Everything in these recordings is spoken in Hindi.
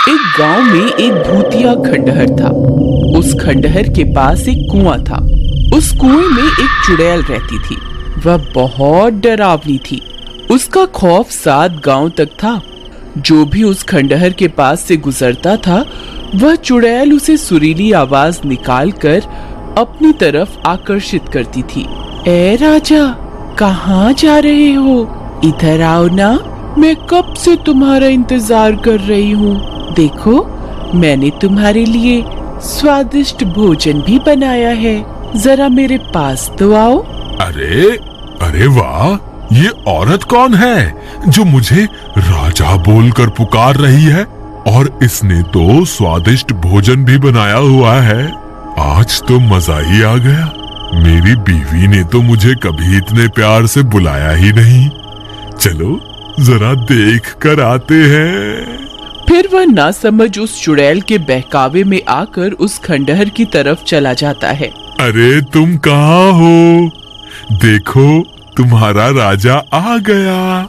एक गांव में एक भूतिया खंडहर था। उस खंडहर के पास एक कुआं था। उस कुएं में एक चुड़ैल रहती थी। वह बहुत डरावनी थी। उसका खौफ 7 गांव तक था। जो भी उस खंडहर के पास से गुजरता था, वह चुड़ैल उसे सुरीली आवाज निकालकर अपनी तरफ आकर्षित करती थी। ए राजा, कहाँ जा रहे हो? इधर आओ ना, मैं कब से तुम्हारा इंतजार कर रही हूँ। देखो, मैंने तुम्हारे लिए स्वादिष्ट भोजन भी बनाया है। जरा मेरे पास तो आओ। अरे वाह, ये औरत कौन है जो मुझे राजा बोलकर पुकार रही है? और इसने तो स्वादिष्ट भोजन भी बनाया हुआ है। आज तो मजा ही आ गया। मेरी बीवी ने तो मुझे कभी इतने प्यार से बुलाया ही नहीं। चलो जरा देख कर आते हैं। फिर वह नासमझ उस चुड़ैल के बहकावे में आकर उस खंडहर की तरफ चला जाता है। अरे तुम कहाँ हो? देखो, तुम्हारा राजा आ गया।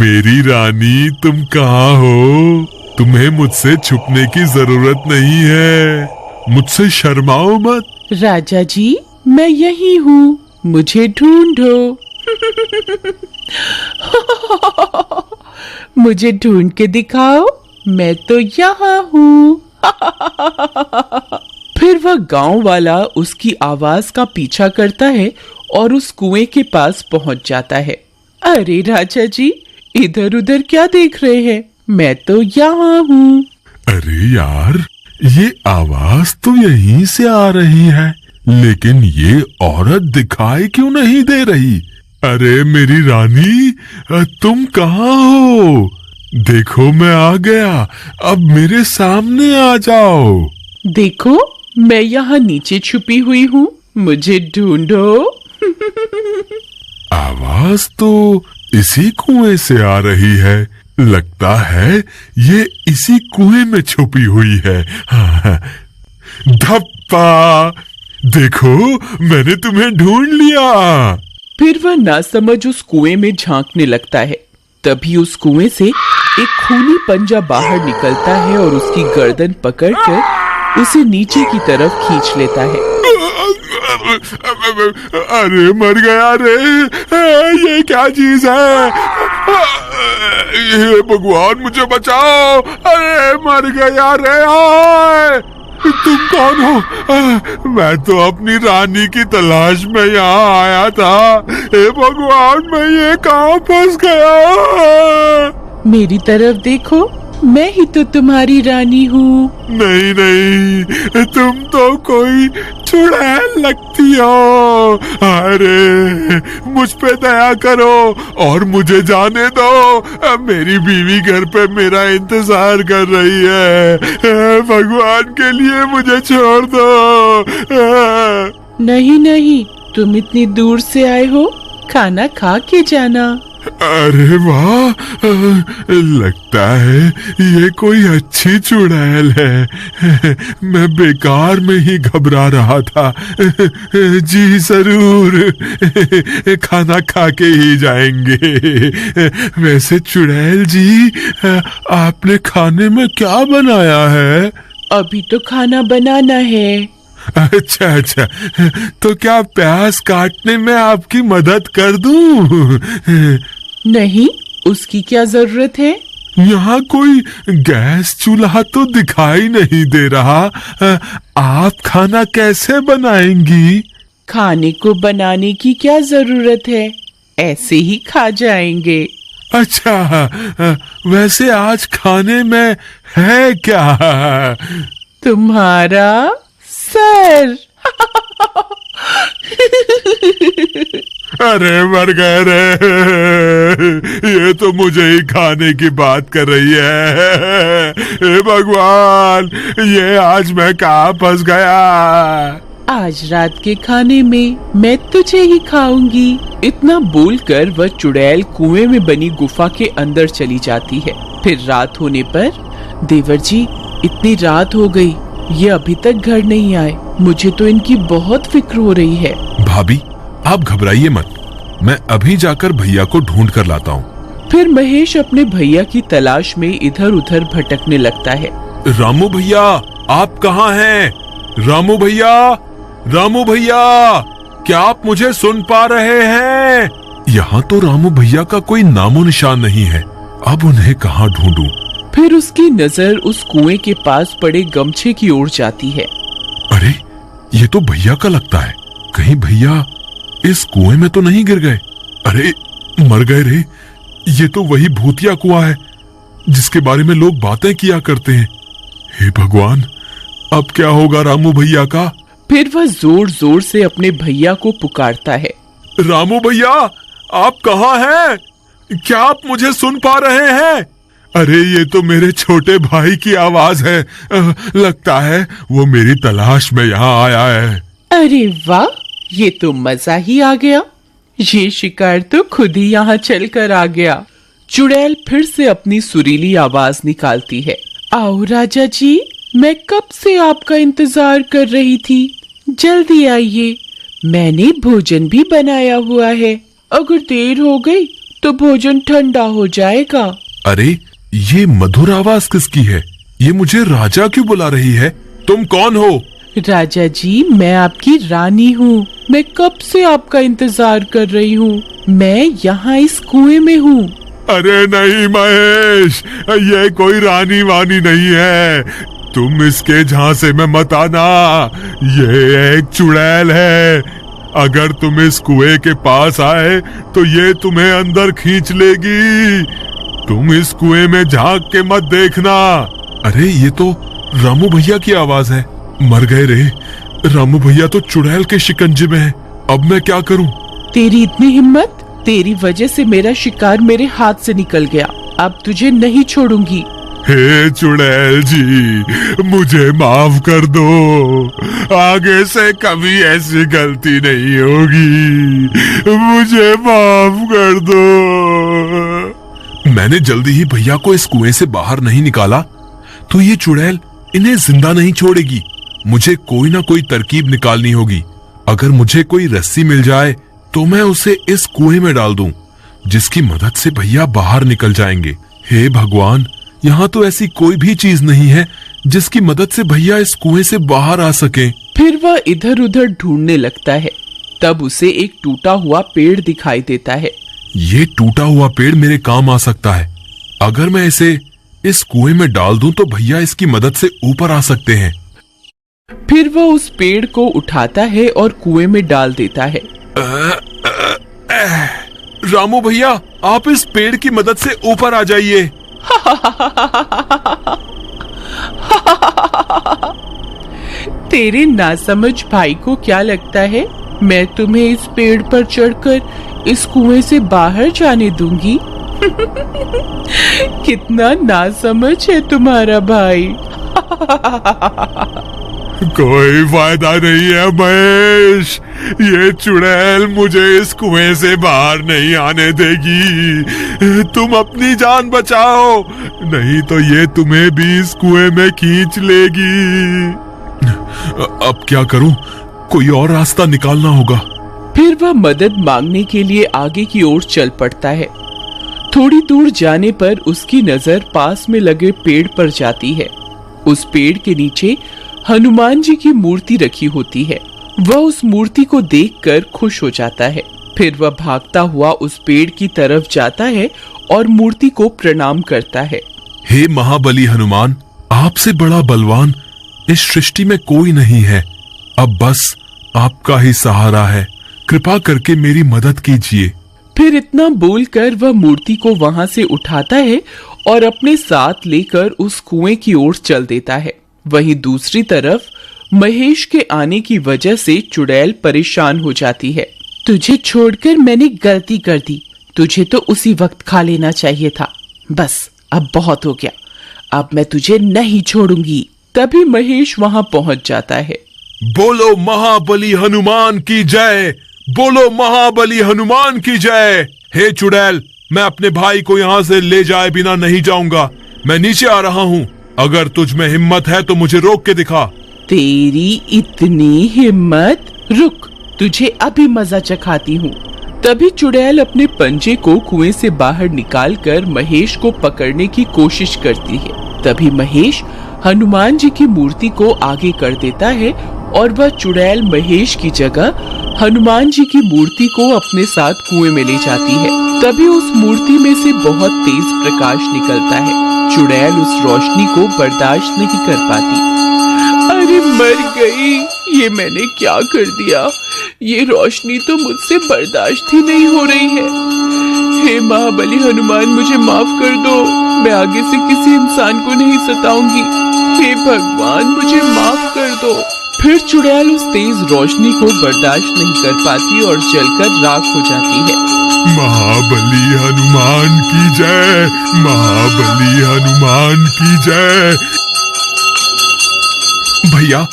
मेरी रानी, तुम कहाँ हो? तुम्हें मुझसे छुपने की जरूरत नहीं है। मुझसे शर्माओ मत। राजा जी, मैं यही हूँ, मुझे ढूंढो। मुझे ढूंढ के दिखाओ, मैं तो यहाँ हूँ। फिर वह गांव वाला उसकी आवाज का पीछा करता है और उस कुएं के पास पहुंच जाता है। अरे राजा जी, इधर उधर क्या देख रहे हैं? मैं तो यहाँ हूँ। अरे यार, ये आवाज तो यहीं से आ रही है, लेकिन ये औरत दिखाई क्यों नहीं दे रही? अरे मेरी रानी, तुम कहाँ हो? देखो, मैं आ गया। अब मेरे सामने आ जाओ। देखो, मैं यहाँ नीचे छुपी हुई हूँ, मुझे ढूंढो। आवाज तो इसी कुएं से आ रही है। लगता है ये इसी कुएं में छुपी हुई है। धप्पा! देखो, मैंने तुम्हें ढूंढ लिया। फिर वह नासमझ उस कुएं में झांकने लगता है। तभी उस कुएं से एक खूनी पंजा बाहर निकलता है और उसकी गर्दन पकड़कर उसे नीचे की तरफ खींच लेता है। अरे मर गया रे! ये क्या चीज है? ये भगवान, मुझे बचाओ! अरे मर गया रे! आए! तुम कौन हो? मैं तो अपनी रानी की तलाश में यहाँ आया था। हे भगवान, मैं ये कहाँ फंस गया? मेरी तरफ देखो, मैं ही तो तुम्हारी रानी हूँ। नहीं, तुम तो कोई चुड़ैल लगती हो। अरे मुझ पे दया करो और मुझे जाने दो। मेरी बीवी घर पे मेरा इंतजार कर रही है। भगवान के लिए मुझे छोड़ दो। नहीं, तुम इतनी दूर से आए हो, खाना खा के जाना। अरे वाह, लगता है ये कोई अच्छी चुड़ैल है। मैं बेकार में ही घबरा रहा था। जी जरूर, खाना खा के ही जाएंगे। वैसे चुड़ैल जी, आपने खाने में क्या बनाया है? अभी तो खाना बनाना है। अच्छा, तो क्या प्याज काटने में आपकी मदद कर दूं? नहीं, उसकी क्या जरूरत है? यहाँ कोई गैस चूल्हा तो दिखाई नहीं दे रहा। आप खाना कैसे बनाएंगी? खाने को बनाने की क्या जरूरत है, ऐसे ही खा जाएंगे। अच्छा, वैसे आज खाने में है क्या? तुम्हारा सर। अरे मर गए रे! ये तो मुझे ही खाने की बात कर रही है। हे भगवान, ये आज मैं कहाँ फंस गया? आज रात के खाने में मैं तुझे ही खाऊंगी। इतना बोलकर वह चुड़ैल कुएं में बनी गुफा के अंदर चली जाती है। फिर रात होने पर, देवर जी, इतनी रात हो गई, ये अभी तक घर नहीं आए। मुझे तो इनकी बहुत फिक्र हो रही है। भाभी, आप घबराइए मत, मैं अभी जाकर भैया को ढूंढ कर लाता हूँ। फिर महेश अपने भैया की तलाश में इधर उधर भटकने लगता है। रामू भैया, आप कहाँ हैं? रामू भैया, रामू भैया, क्या आप मुझे सुन पा रहे हैं? यहाँ तो रामू भैया का कोई नामो निशान नहीं है। अब उन्हें कहाँ ढूंढूं? फिर उसकी नजर उस कुएं के पास पड़े गमछे की ओर जाती है। अरे, ये तो भैया का लगता है। कहीं भैया इस कुएं में तो नहीं गिर गए? अरे, मर गए रे। ये तो वही भूतिया कुआं है जिसके बारे में लोग बातें किया करते हैं। हे भगवान, अब क्या होगा रामू भैया का? फिर वह जोर जोर से अपने भैया को पुकारता है। रामू भैया, आप कहाँ हैं? क्या आप मुझे सुन पा रहे हैं? अरे, ये तो मेरे छोटे भाई की आवाज है। लगता है वो मेरी तलाश में यहाँ आया है। अरे वाह, ये तो मजा ही आ गया। ये शिकार तो खुद ही यहाँ चल कर आ गया। चुड़ैल फिर से अपनी सुरीली आवाज निकालती है। आओ राजा जी, मैं कब से आपका इंतजार कर रही थी। जल्दी आइए, मैंने भोजन भी बनाया हुआ है। अगर देर हो गई तो भोजन ठंडा हो जाएगा। अरे, ये मधुर आवाज किसकी है? ये मुझे राजा क्यों बुला रही है? तुम कौन हो? राजा जी, मैं आपकी रानी हूँ। मैं कब से आपका इंतजार कर रही हूँ। मैं यहाँ इस कुएं में हूँ। अरे नहीं महेश, ये कोई रानी वानी नहीं है। तुम इसके झांसे में मत आना। ये एक चुड़ैल है। अगर तुम इस कुएं के पास आए तो ये तुम्हें अंदर खींच लेगी। तुम इस कुएं में झांक के मत देखना। अरे, ये तो रामू भैया की आवाज है। मर गए रे। रामू भैया तो चुड़ैल के शिकंजे में है। अब मैं क्या करूं? तेरी इतनी हिम्मत! तेरी वजह से मेरा शिकार मेरे हाथ से निकल गया। अब तुझे नहीं छोड़ूंगी। हे चुड़ैल जी, मुझे माफ कर दो। आगे से कभी ऐसी गलती नहीं होगी। मुझे माफ कर दो। मैंने जल्दी ही भैया को इस कुएं से बाहर नहीं निकाला तो ये चुड़ैल इन्हें जिंदा नहीं छोड़ेगी। मुझे कोई ना कोई तरकीब निकालनी होगी। अगर मुझे कोई रस्सी मिल जाए तो मैं उसे इस कुएं में डाल दूं, जिसकी मदद से भैया बाहर निकल जाएंगे। हे भगवान, यहाँ तो ऐसी कोई भी चीज नहीं है जिसकी मदद से भैया इस कुएं से बाहर आ सके। फिर वह इधर उधर ढूंढने लगता है। तब उसे एक टूटा हुआ पेड़ दिखाई देता है। ये टूटा हुआ पेड़ मेरे काम आ सकता है। अगर मैं इसे इस कुएं में डाल दूं तो भैया इसकी मदद से ऊपर आ सकते हैं। फिर वह उस पेड़ को उठाता है और कुएं में डाल देता है। रामू भैया, आप इस पेड़ की मदद से ऊपर आ जाइए। तेरे नासमझ भाई को क्या लगता है मैं तुम्हें इस पेड़ पर चढ़कर इस कुएं से बाहर जाने दूंगी? कितना नासमझ है तुम्हारा भाई। कोई फायदा नहीं है महेश। ये चुड़ैल मुझे इस कुएं से बाहर नहीं आने देगी। तुम अपनी जान बचाओ, नहीं तो ये तुम्हें भी इस कुएं में खींच लेगी। अब क्या करूं? कोई और रास्ता निकालना होगा। फिर वह मदद मांगने के लिए आगे की ओर चल पड़ता है। थोड़ी दूर जाने पर उसकी नजर पास में लगे पेड़ पर जाती है। उस पेड़ के नीचे हनुमान जी की मूर्ति रखी होती है। वह उस मूर्ति को देखकर खुश हो जाता है। फिर वह भागता हुआ उस पेड़ की तरफ जाता है और मूर्ति को प्रणाम करता है। हे महाबली हनुमान, आपसे बड़ा बलवान इस सृष्टि में कोई नहीं है। अब बस आपका ही सहारा है। कृपा करके मेरी मदद कीजिए। फिर इतना बोलकर वह मूर्ति को वहां से उठाता है और अपने साथ लेकर उस कुएं की ओर चल देता है। वहीं दूसरी तरफ महेश के आने की वजह से चुड़ैल परेशान हो जाती है। तुझे छोड़कर मैंने गलती कर दी। तुझे तो उसी वक्त खा लेना चाहिए था। बस अब बहुत हो गया। अब मैं तुझे नहीं छोड़ूंगी। तभी महेश वहां पहुंच जाता है। बोलो महाबली हनुमान की जय। बोलो महाबली हनुमान की जय। हे चुड़ैल, मैं अपने भाई को यहाँ से ले जाए बिना नहीं जाऊंगा। मैं नीचे आ रहा हूँ। अगर तुझ में हिम्मत है तो मुझे रोक के दिखा। तेरी इतनी हिम्मत? रुक, तुझे अभी मजा चखाती हूँ। तभी चुड़ैल अपने पंजे को कुएं से बाहर निकालकर महेश को पकड़ने की कोशिश करती है। तभी महेश हनुमान जी की मूर्ति को आगे कर देता है और वह चुड़ैल महेश की जगह हनुमान जी की मूर्ति को अपने साथ कुएं में ले जाती है। तभी उस मूर्ति में से बहुत तेज प्रकाश निकलता है। चुड़ैल उस रोशनी को बर्दाश्त नहीं कर पाती। अरे मर गई, ये मैंने क्या कर दिया? ये रोशनी तो मुझसे बर्दाश्त ही नहीं हो रही है। हे महाबली हनुमान, मुझे माफ कर दो, मैं आगे से किसी इंसान को नहीं सताऊंगी। हे भगवान, मुझे माफ कर दो। फिर चुड़ैल उस तेज रोशनी को बर्दाश्त नहीं कर पाती और जलकर राख हो जाती है। महाबली हनुमान की जय, महाबली हनुमान की जय। भैया,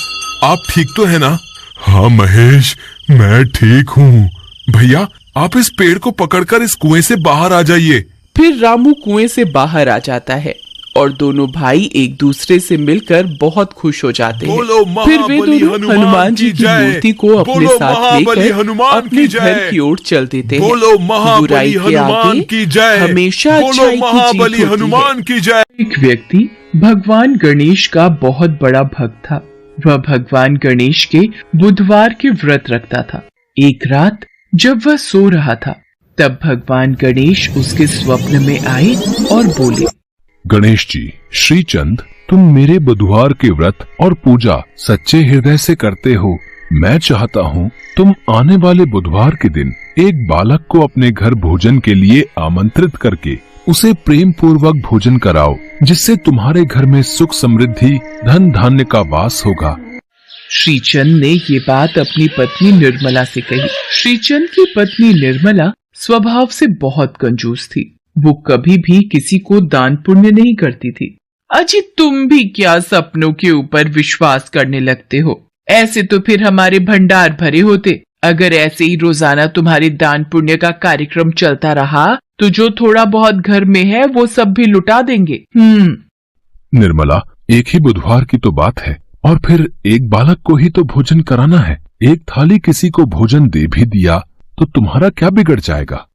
आप ठीक तो है ना? हाँ महेश, मैं ठीक हूँ। भैया, आप इस पेड़ को पकड़कर इस कुएं से बाहर आ जाइए। फिर रामू कुएं से बाहर आ जाता है और दोनों भाई एक दूसरे से मिलकर बहुत खुश हो जाते हैं। फिर वे दोनों हनुमान जी की मूर्ति को अपने साथ लेकर अपने घर की ओर चल देते हैं। बुराई के आगे हमेशा अच्छाई की जीत होती है। एक व्यक्ति भगवान गणेश का बहुत बड़ा भक्त था। वह भगवान गणेश के बुधवार के व्रत रखता था। एक रात जब वह सो रहा था, तब भगवान गणेश उसके स्वप्न में आए और बोले, गणेश जी, श्रीचंद, तुम मेरे बुधवार के व्रत और पूजा सच्चे हृदय से करते हो। मैं चाहता हूँ तुम आने वाले बुधवार के दिन एक बालक को अपने घर भोजन के लिए आमंत्रित करके उसे प्रेम पूर्वक भोजन कराओ, जिससे तुम्हारे घर में सुख समृद्धि धन धान्य का वास होगा। श्रीचंद ने ये बात अपनी पत्नी निर्मला से कही। श्रीचंद की पत्नी निर्मला स्वभाव से बहुत कंजूस थी। वो कभी भी किसी को दान पुण्य नहीं करती थी। अजी, तुम भी क्या सपनों के ऊपर विश्वास करने लगते हो? ऐसे तो फिर हमारे भंडार भरे होते। अगर ऐसे ही रोजाना तुम्हारे दान पुण्य का कार्यक्रम चलता रहा तो जो थोड़ा बहुत घर में है वो सब भी लुटा देंगे। निर्मला, एक ही बुधवार की तो बात है, और फिर एक बालक को ही तो भोजन कराना है। एक थाली किसी को भोजन दे भी दिया तो तुम्हारा क्या बिगड़ जाएगा?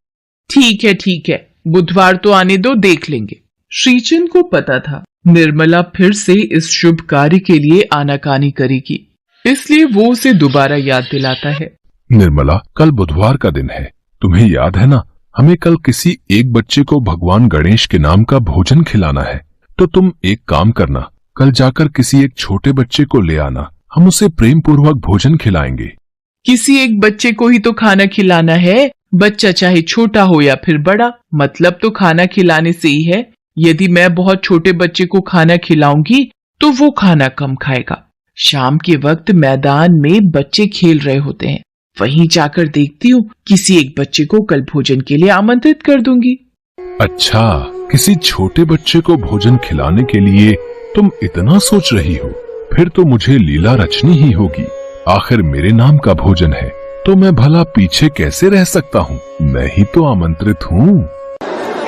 ठीक है, बुधवार तो आने दो, देख लेंगे। श्रीचंद को पता था निर्मला फिर से इस शुभ कार्य के लिए आनाकानी करेगी, इसलिए वो उसे दोबारा याद दिलाता है। निर्मला, कल बुधवार का दिन है, तुम्हें याद है ना? हमें कल किसी एक बच्चे को भगवान गणेश के नाम का भोजन खिलाना है। तो तुम एक काम करना, कल जाकर किसी एक छोटे बच्चे को ले आना, हम उसे प्रेम पूर्वक भोजन खिलाएंगे। किसी एक बच्चे को ही तो खाना खिलाना है, बच्चा चाहे छोटा हो या फिर बड़ा, मतलब तो खाना खिलाने से ही है। यदि मैं बहुत छोटे बच्चे को खाना खिलाऊंगी तो वो खाना कम खाएगा। शाम के वक्त मैदान में बच्चे खेल रहे होते हैं, वहीं जाकर देखती हूँ, किसी एक बच्चे को कल भोजन के लिए आमंत्रित कर दूंगी। अच्छा, किसी छोटे बच्चे को भोजन खिलाने के लिए तुम इतना सोच रही हो? फिर तो मुझे लीला रचनी ही होगी। आखिर मेरे नाम का भोजन है तो मैं भला पीछे कैसे रह सकता हूँ? मैं ही तो आमंत्रित हूँ।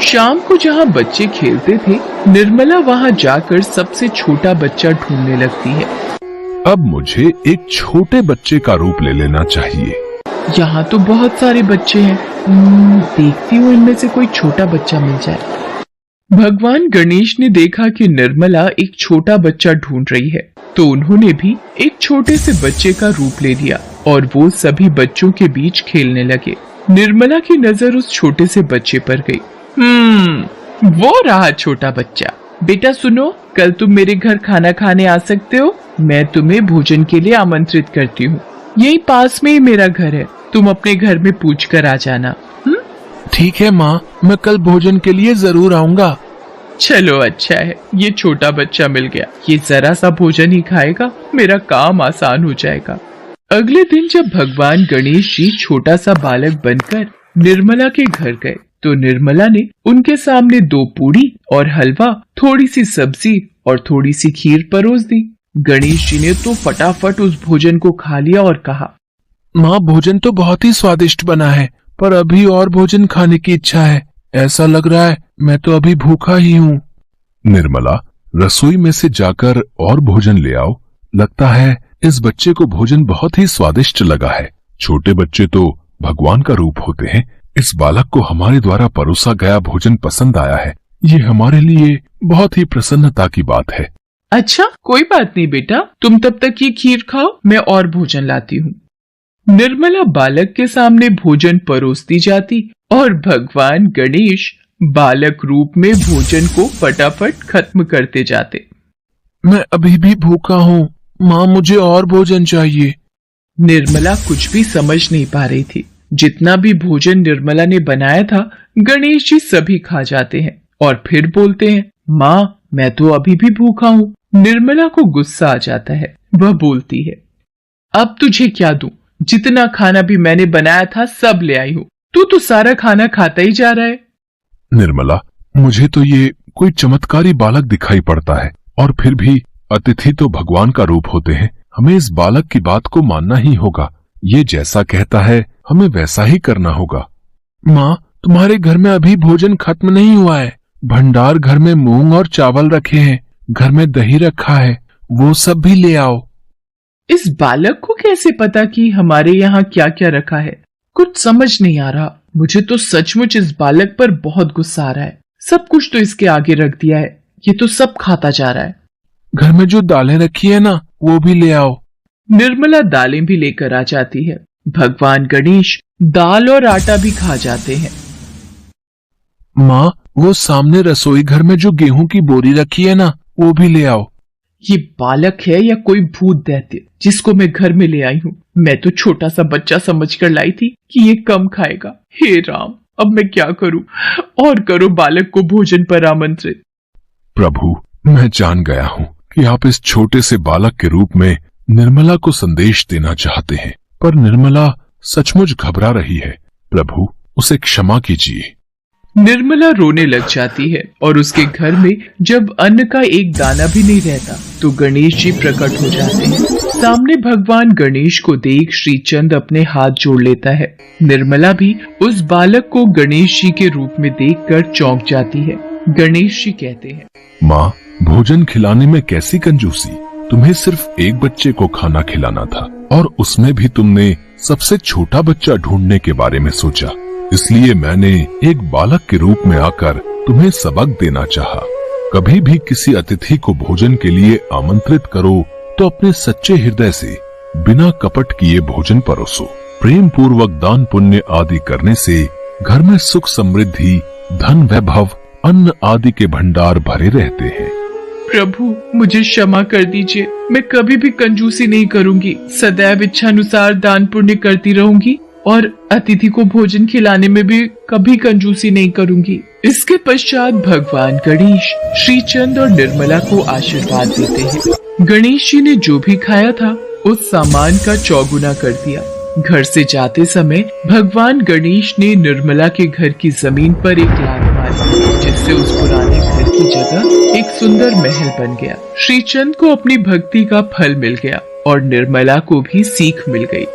शाम को जहाँ बच्चे खेलते थे, निर्मला वहाँ जाकर सबसे छोटा बच्चा ढूंढने लगती है। अब मुझे एक छोटे बच्चे का रूप ले लेना चाहिए। यहाँ तो बहुत सारे बच्चे हैं, देखती हूँ इनमें से कोई छोटा बच्चा मिल जाए। भगवान गणेश ने देखा कि निर्मला एक छोटा बच्चा ढूंढ रही है, तो उन्होंने भी एक छोटे से बच्चे का रूप ले लिया और वो सभी बच्चों के बीच खेलने लगे। निर्मला की नजर उस छोटे से बच्चे पर गई। वो रहा छोटा बच्चा। बेटा सुनो, कल तुम मेरे घर खाना खाने आ सकते हो। मैं तुम्हें भोजन के लिए आमंत्रित करती हूँ। यही पास में ही मेरा घर है, तुम अपने घर में पूछ कर आ जाना। ठीक है माँ, मैं कल भोजन के लिए जरूर आऊंगा। चलो अच्छा है, ये छोटा बच्चा मिल गया, ये जरा सा भोजन ही खाएगा, मेरा काम आसान हो जाएगा। अगले दिन जब भगवान गणेश जी छोटा सा बालक बनकर निर्मला के घर गए, तो निर्मला ने उनके सामने 2 पूड़ी और हलवा, थोड़ी सी सब्जी और थोड़ी सी खीर परोस दी। गणेश जी ने तो फटाफट उस भोजन को खा लिया और कहा, माँ, भोजन तो बहुत ही स्वादिष्ट बना है, पर अभी और भोजन खाने की इच्छा है। ऐसा लग रहा है मैं तो अभी भूखा ही हूँ। निर्मला, रसोई में से जाकर और भोजन ले आओ। लगता है इस बच्चे को भोजन बहुत ही स्वादिष्ट लगा है। छोटे बच्चे तो भगवान का रूप होते हैं। इस बालक को हमारे द्वारा परोसा गया भोजन पसंद आया है। ये हमारे लिए बहुत ही प्रसन्नता की बात है। अच्छा कोई बात नहीं बेटा, तुम तब तक ये खीर खाओ, मैं और भोजन लाती हूँ। निर्मला बालक के सामने भोजन परोसती जाती और भगवान गणेश बालक रूप में भोजन को फटाफट खत्म करते जाते। मैं अभी भी भूखा हूँ, माँ मुझे और भोजन चाहिए। निर्मला कुछ भी समझ नहीं पा रही थी। जितना भी भोजन निर्मला ने बनाया था गणेश जी सभी खा जाते हैं और फिर बोलते हैं, माँ मैं तो अभी भी भूखा हूँ। निर्मला को गुस्सा आ जाता है। वह बोलती है, अब तुझे क्या दूं? जितना खाना भी मैंने बनाया था सब ले आई हूँ, तू तो सारा खाना खाता ही जा रहा है। निर्मला, मुझे तो ये कोई चमत्कारी बालक दिखाई पड़ता है, और फिर भी अतिथि तो भगवान का रूप होते हैं। हमें इस बालक की बात को मानना ही होगा। ये जैसा कहता है हमें वैसा ही करना होगा। माँ, तुम्हारे घर में अभी भोजन खत्म नहीं हुआ है। भंडार घर में मूंग और चावल रखे हैं, घर में दही रखा है, वो सब भी ले आओ। इस बालक को कैसे पता कि हमारे यहाँ क्या क्या रखा है? कुछ समझ नहीं आ रहा। मुझे तो सचमुच इस बालक पर बहुत गुस्सा आ रहा है। सब कुछ तो इसके आगे रख दिया है, ये तो सब खाता जा रहा है। घर में जो दालें रखी है ना, वो भी ले आओ। निर्मला दालें भी लेकर आ जाती है। भगवान गणेश दाल और आटा भी खा जाते हैं। माँ, वो सामने रसोई घर में जो गेहूं की बोरी रखी है ना, वो भी ले आओ। ये बालक है या कोई भूत दैत्य जिसको मैं घर में ले आई हूँ? मैं तो छोटा सा बच्चा समझकर लाई थी कि ये कम खाएगा। हे राम, अब मैं क्या करूं? और करो बालक को भोजन पर आमंत्रित। प्रभु, मैं जान गया हूँ कि आप इस छोटे से बालक के रूप में निर्मला को संदेश देना चाहते हैं, पर निर्मला सचमुच घबरा रही है। प्रभु, उसे क्षमा कीजिए। निर्मला रोने लग जाती है और उसके घर में जब अन्न का एक दाना भी नहीं रहता तो गणेश जी प्रकट हो जाते हैं। सामने भगवान गणेश को देख श्रीचंद अपने हाथ जोड़ लेता है। निर्मला भी उस बालक को गणेश जी के रूप में देखकर चौंक जाती है। गणेश जी कहते हैं, माँ, भोजन खिलाने में कैसी कंजूसी। तुम्हें सिर्फ एक बच्चे को खाना खिलाना था, और उसमें भी तुमने सबसे छोटा बच्चा ढूंढने के बारे में सोचा। इसलिए मैंने एक बालक के रूप में आकर तुम्हें सबक देना चाहा। कभी भी किसी अतिथि को भोजन के लिए आमंत्रित करो तो अपने सच्चे हृदय से बिना कपट किए भोजन परोसो। प्रेम पूर्वक दान पुण्य आदि करने से घर में सुख समृद्धि, धन वैभव, अन्न आदि के भंडार भरे रहते हैं। प्रभु मुझे क्षमा कर दीजिए, मैं कभी भी कंजूसी नहीं करूंगी। सदैव इच्छानुसार दान पुण्य करती रहूंगी और अतिथि को भोजन खिलाने में भी कभी कंजूसी नहीं करूंगी। इसके पश्चात भगवान गणेश श्रीचंद और निर्मला को आशीर्वाद देते हैं। गणेश जी ने जो भी खाया था उस सामान का चौगुना कर दिया। घर से जाते समय भगवान गणेश ने निर्मला के घर की जमीन पर एक लात मारी, जिससे उस पुराने घर की जगह एक सुंदर महल बन गया। श्रीचंद को अपनी भक्ति का फल मिल गया और निर्मला को भी सीख मिल गई।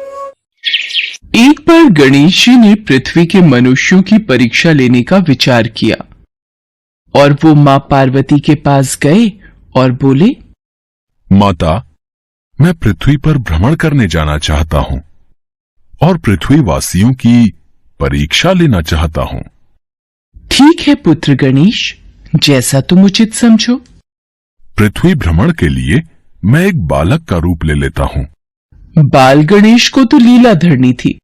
एक बार गणेश जी ने पृथ्वी के मनुष्यों की परीक्षा लेने का विचार किया और वो माँ पार्वती के पास गए और बोले, माता, मैं पृथ्वी पर भ्रमण करने जाना चाहता हूँ और पृथ्वी वासियों की परीक्षा लेना चाहता हूँ। ठीक है पुत्र गणेश, जैसा तुम उचित समझो। पृथ्वी भ्रमण के लिए मैं एक बालक का रूप ले लेता हूँ। बाल गणेश को तो लीला धरनी थी,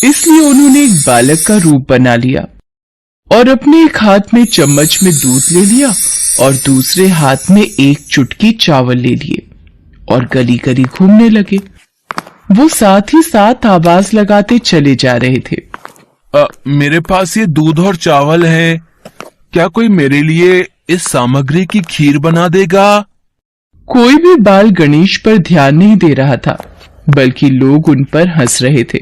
इसलिए उन्होंने एक बालक का रूप बना लिया और अपने एक हाथ में चम्मच में दूध ले लिया और दूसरे हाथ में एक चुटकी चावल ले लिए और गली गली घूमने लगे। वो साथ ही साथ आवाज लगाते चले जा रहे थे, मेरे पास ये दूध और चावल है, क्या कोई मेरे लिए इस सामग्री की खीर बना देगा? कोई भी बाल गणेश पर ध्यान नहीं दे रहा था, बल्कि लोग उन पर हंस रहे थे।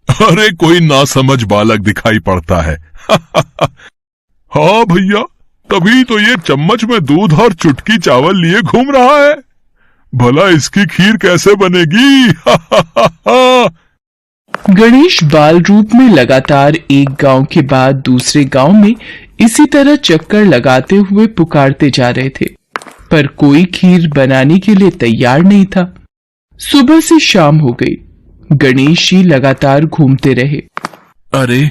अरे कोई नासमझ बालक दिखाई पड़ता है। हाँ भैया, तभी तो ये चम्मच में दूध और चुटकी चावल लिए घूम रहा है। भला इसकी खीर कैसे बनेगी? गणेश बाल रूप में लगातार एक गांव के बाद दूसरे गांव में इसी तरह चक्कर लगाते हुए पुकारते जा रहे थे, पर कोई खीर बनाने के लिए तैयार नहीं था। सुबह से शाम हो गई, गणेश जी लगातार घूमते रहे। अरे,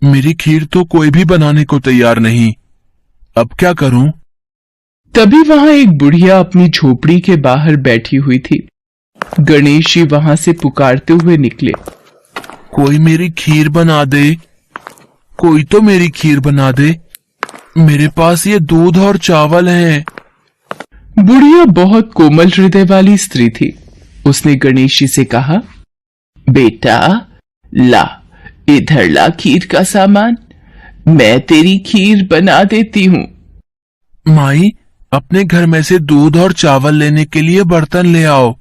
मेरी खीर तो कोई भी बनाने को तैयार नहीं, अब क्या करूं? तभी वहां एक बुढ़िया अपनी झोपड़ी के बाहर बैठी हुई थी। गणेश जी वहां से पुकारते हुए निकले। कोई मेरी खीर बना दे, कोई तो मेरी खीर बना दे, मेरे पास ये दूध और चावल हैं। बुढ़िया बहुत कोमल हृदय वाली स्त्री थी। उसने गणेश जी से कहा, बेटा ला, इधर ला खीर का सामान, मैं तेरी खीर बना देती हूँ। माई, अपने घर में से दूध और चावल लेने के लिए बर्तन ले आओ।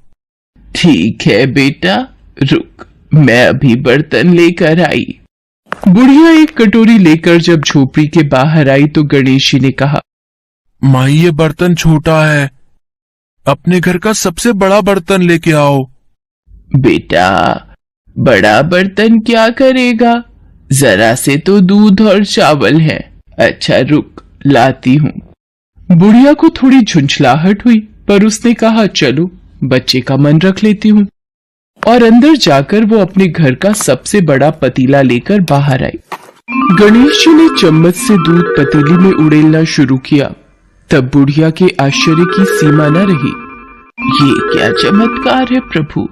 ठीक है बेटा, रुक, मैं अभी बर्तन लेकर आई। बुढ़िया एक कटोरी लेकर जब झोपड़ी के बाहर आई तो गणेश जी ने कहा, माई, ये बर्तन छोटा है, अपने घर का सबसे बड़ा बर्तन लेके आओ। बेटा बड़ा बर्तन क्या करेगा, जरा से तो दूध और चावल है। अच्छा रुक, लाती हूँ। बुढ़िया को थोड़ी झुंझलाहट हुई, पर उसने कहा, चलो बच्चे का मन रख लेती हूँ। और अंदर जाकर वो अपने घर का सबसे बड़ा पतीला लेकर बाहर आई। गणेश जी ने चम्मच से दूध पतीली में उड़ेलना शुरू किया। तब बुढ़िया के आश्चर्य की सीमा न रही। ये क्या चमत्कार है प्रभु,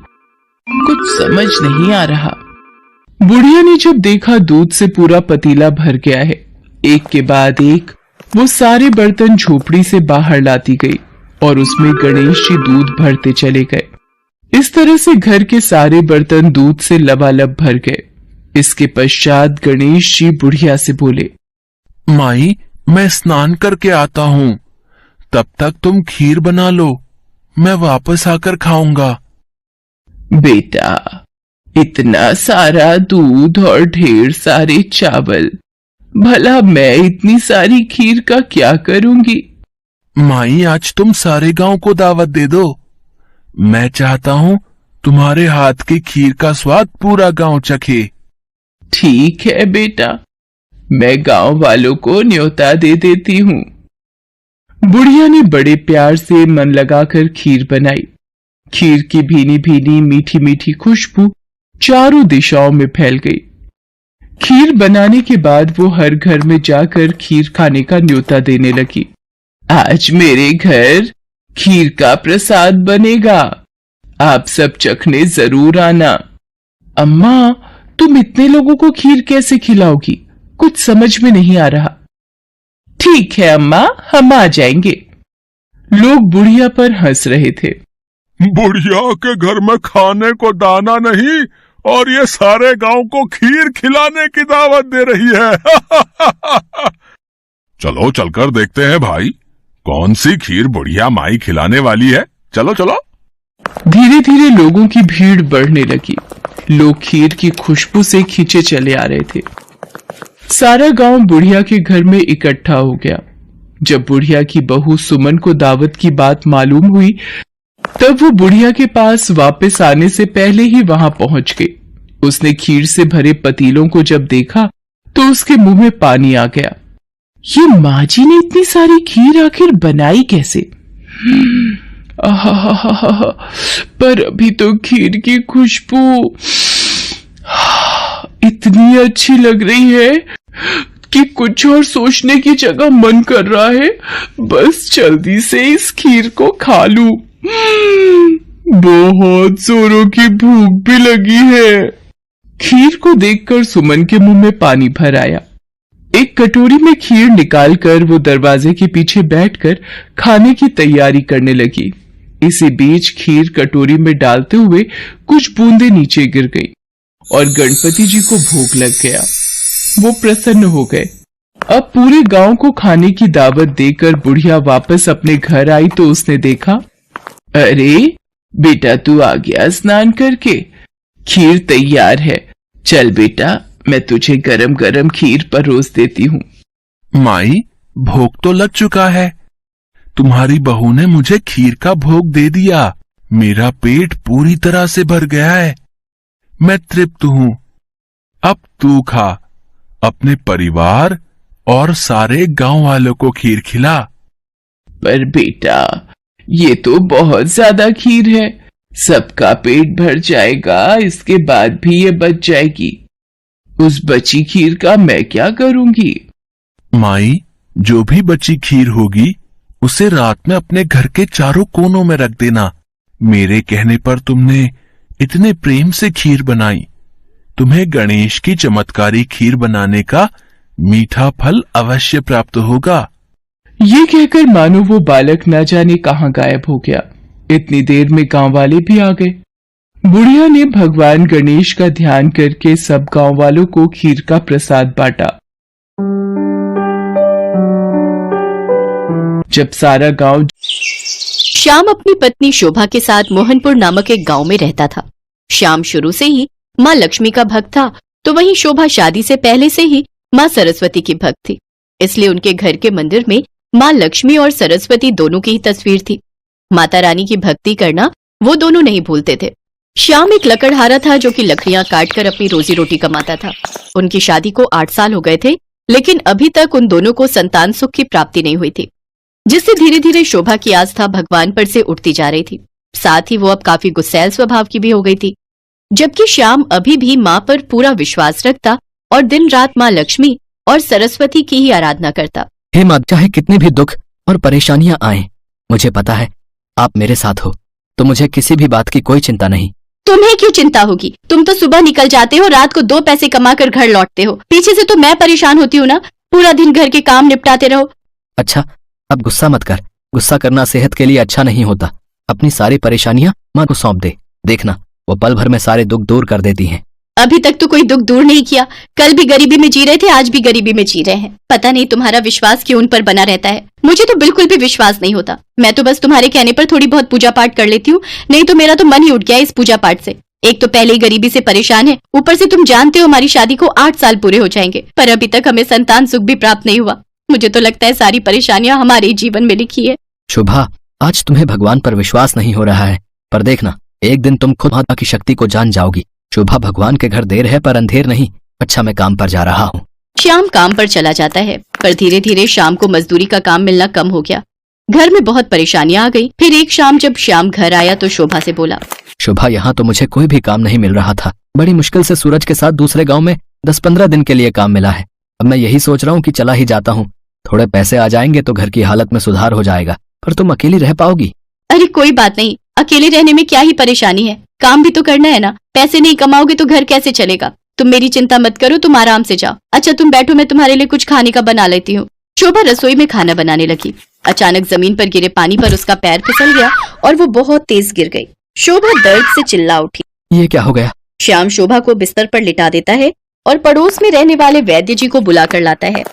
कुछ समझ नहीं आ रहा। बुढ़िया ने जब देखा दूध से पूरा पतीला भर गया है, एक के बाद एक वो सारे बर्तन झोपड़ी से बाहर लाती गई और उसमें गणेश जी दूध भरते चले गए। इस तरह से घर के सारे बर्तन दूध से लबालब भर गए। इसके पश्चात गणेश जी बुढ़िया से बोले, माई, मैं स्नान करके आता हूँ, तब तक तुम खीर बना लो, मैं वापस आकर खाऊंगा। बेटा इतना सारा दूध और ढेर सारे चावल, भला मैं इतनी सारी खीर का क्या करूंगी। माई, आज तुम सारे गांव को दावत दे दो, मैं चाहता हूँ तुम्हारे हाथ की खीर का स्वाद पूरा गांव चखे। ठीक है बेटा, मैं गांव वालों को न्योता दे देती हूँ। बुढ़िया ने बड़े प्यार से मन लगाकर खीर बनाई। खीर की भीनी भीनी मीठी मीठी खुशबू चारों दिशाओं में फैल गई। खीर बनाने के बाद वो हर घर में जाकर खीर खाने का न्योता देने लगी। आज मेरे घर खीर का प्रसाद बनेगा, आप सब चखने जरूर आना। अम्मा, तुम इतने लोगों को खीर कैसे खिलाओगी, कुछ समझ में नहीं आ रहा। ठीक है अम्मा, हम आ जाएंगे। लोग बुढ़िया पर हंस रहे थे। बुढ़िया के घर में खाने को दाना नहीं और ये सारे गांव को खीर खिलाने की दावत दे रही है। चलो चलकर देखते हैं भाई, कौन सी खीर बुढ़िया माई खिलाने वाली है। चलो चलो। धीरे धीरे लोगों की भीड़ बढ़ने लगी। लोग खीर की खुशबू से खींचे चले आ रहे थे। सारा गांव बुढ़िया के घर में इकट्ठा हो गया। जब बुढ़िया की बहू सुमन को दावत की बात मालूम हुई, तब वो बुढ़िया के पास वापस आने से पहले ही वहां पहुंच गई। उसने खीर से भरे पतीलों को जब देखा तो उसके मुंह में पानी आ गया। ये माँ जी ने इतनी सारी खीर आखिर बनाई कैसे? आहा, पर अभी तो खीर की खुशबू इतनी अच्छी लग रही है कि कुछ और सोचने की जगह मन कर रहा है बस जल्दी से इस खीर को खा लूं। बहुत जोरों की भूख भी लगी है। खीर को देखकर सुमन के मुंह में पानी भर आया। एक कटोरी में खीर निकालकर वो दरवाजे के पीछे बैठकर खाने की तैयारी करने लगी। इसी बीच खीर कटोरी में डालते हुए कुछ बूंदे नीचे गिर गई और गणपति जी को भोग लग गया। वो प्रसन्न हो गए। अब पूरे गांव को खाने की दावत देकर बुढ़िया वापस अपने घर आई तो उसने देखा, अरे बेटा तू आ गया स्नान करके, खीर तैयार है। चल बेटा, मैं तुझे गरम गरम खीर परोस देती हूँ। माई, भोग तो लग चुका है, तुम्हारी बहू ने मुझे खीर का भोग दे दिया। मेरा पेट पूरी तरह से भर गया है, मैं तृप्त हूँ। अब तू खा, अपने परिवार और सारे गांव वालों को खीर खिला। पर बेटा ये तो बहुत ज्यादा खीर है, सबका पेट भर जाएगा, इसके बाद भी ये बच जाएगी। उस बची खीर का मैं क्या करूंगी? माई, जो भी बची खीर होगी उसे रात में अपने घर के चारों कोनों में रख देना। मेरे कहने पर तुमने इतने प्रेम से खीर बनाई, तुम्हें गणेश की चमत्कारी खीर बनाने का मीठा फल अवश्य प्राप्त होगा। ये कहकर मानो वो बालक न जाने कहाँ गायब हो गया। इतनी देर में गांव वाले भी आ गए। बुढ़िया ने भगवान गणेश का ध्यान करके सब गांव वालों को खीर का प्रसाद बांटा। जब सारा गांव श्याम अपनी पत्नी शोभा के साथ मोहनपुर नामक एक गांव में रहता था। श्याम शुरू से ही माँ लक्ष्मी का भक्त था, तो वहीं शोभा शादी से पहले से ही माँ सरस्वती की भक्त थी। इसलिए उनके घर के मंदिर में माँ लक्ष्मी और सरस्वती दोनों की ही तस्वीर थी। माता रानी की भक्ति करना वो दोनों नहीं भूलते थे। श्याम एक लकड़हारा था जो कि लकड़ियां काटकर अपनी रोजी रोटी कमाता था। उनकी शादी को 8 साल हो गए थे, लेकिन अभी तक उन दोनों को संतान सुख की प्राप्ति नहीं हुई थी, जिससे धीरे धीरे शोभा की आस्था भगवान पर से उठती जा रही थी। साथ ही वो अब काफी गुस्सैल स्वभाव की भी हो गई थी। जबकि श्याम अभी भी माँ पर पूरा विश्वास रखता और दिन रात माँ लक्ष्मी और सरस्वती की ही आराधना करता। हे माँ, चाहे कितने भी दुख और परेशानियां आए, मुझे पता है आप मेरे साथ हो, तो मुझे किसी भी बात की कोई चिंता नहीं। तुम्हें क्यों चिंता होगी? तुम तो सुबह निकल जाते हो, रात को 2 पैसे कमाकर घर लौटते हो। पीछे से तो मैं परेशान होती हूँ ना, पूरा दिन घर के काम निपटाते रहो। अच्छा, अब गुस्सा मत कर। गुस्सा करना सेहत के लिए अच्छा नहीं होता। अपनी सारी परेशानियां माँ को सौंप दे, देखना वो पल भर में सारे दुख दूर कर देती हैं। अभी तक तो कोई दुख दूर नहीं किया। कल भी गरीबी में जी रहे थे, आज भी गरीबी में जी रहे हैं। पता नहीं तुम्हारा विश्वास क्यों उन पर बना रहता है। मुझे तो बिल्कुल भी विश्वास नहीं होता। मैं तो बस तुम्हारे कहने पर थोड़ी बहुत पूजा पाठ कर लेती हूँ, नहीं तो मेरा तो मन ही उठ गया इस पूजा पाठ से। एक तो पहले ही गरीबी से परेशान है, ऊपर से तुम जानते हो हमारी शादी को 8 साल पूरे हो जाएंगे, पर अभी तक हमें संतान सुख भी प्राप्त नहीं हुआ। मुझे तो लगता है सारी परेशानियां हमारे जीवन में लिखी है। शोभा, आज तुम्हें भगवान पर विश्वास नहीं हो रहा है, पर देखना एक दिन तुम खुद माता की शक्ति को जान जाओगी। शोभा, भगवान के घर देर है पर अंधेर नहीं। अच्छा, मैं काम पर जा रहा हूँ। श्याम काम पर चला जाता है, पर धीरे धीरे श्याम को मजदूरी का काम मिलना कम हो गया। घर में बहुत परेशानियां आ गई। फिर एक शाम जब श्याम घर आया तो शोभा से बोला, शोभा, यहाँ तो मुझे कोई भी काम नहीं मिल रहा था। बड़ी मुश्किल से सूरज के साथ दूसरे गांव में 10-15 दिन के लिए काम मिला है। अब मैं यही सोच रहा हूँ कि चला ही जाता हूँ। थोड़े पैसे आ जाएंगे तो घर की हालत में सुधार हो जाएगा, पर तुम अकेली रह पाओगी? अरे कोई बात नहीं, अकेले रहने में क्या ही परेशानी है। काम भी तो करना है ना। पैसे नहीं कमाओगे तो घर कैसे चलेगा? तुम मेरी चिंता मत करो, तुम आराम से जाओ। अच्छा तुम बैठो, मैं तुम्हारे लिए कुछ खाने का बना लेती हूँ। शोभा रसोई में खाना बनाने लगी। अचानक जमीन पर गिरे पानी पर उसका पैर फिसल गया और वो बहुत तेज गिर गई। शोभा दर्द से चिल्ला उठी। ये क्या हो गया? श्याम शोभा को बिस्तर पर लिटा देता है और पड़ोस में रहने वाले वैद्य जी को बुलाकर लाता है।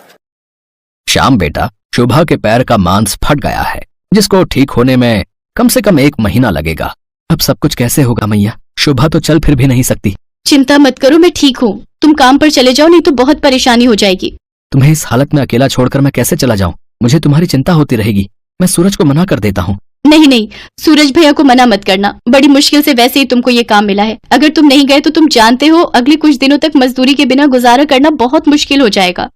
श्याम बेटा, शोभा के पैर का मांस फट गया है, जिसको ठीक होने में कम से कम 1 महीना लगेगा। अब सब कुछ कैसे होगा मैया? शोभा तो चल फिर भी नहीं सकती। चिंता मत करो, मैं ठीक हूँ। तुम काम पर चले जाओ, नहीं तो बहुत परेशानी हो जाएगी। तुम्हें इस हालत में अकेला छोड़कर मैं कैसे चला जाऊं? मुझे तुम्हारी चिंता होती रहेगी। मैं सूरज को मना कर देता हूँ। नहीं नहीं, सूरज भैया को मना मत करना। बड़ी मुश्किल से वैसे ही तुमको ये काम मिला है। अगर तुम नहीं गए तो तुम जानते हो अगले कुछ दिनों तक मजदूरी के बिना गुजारा करना बहुत मुश्किल हो जाएगा।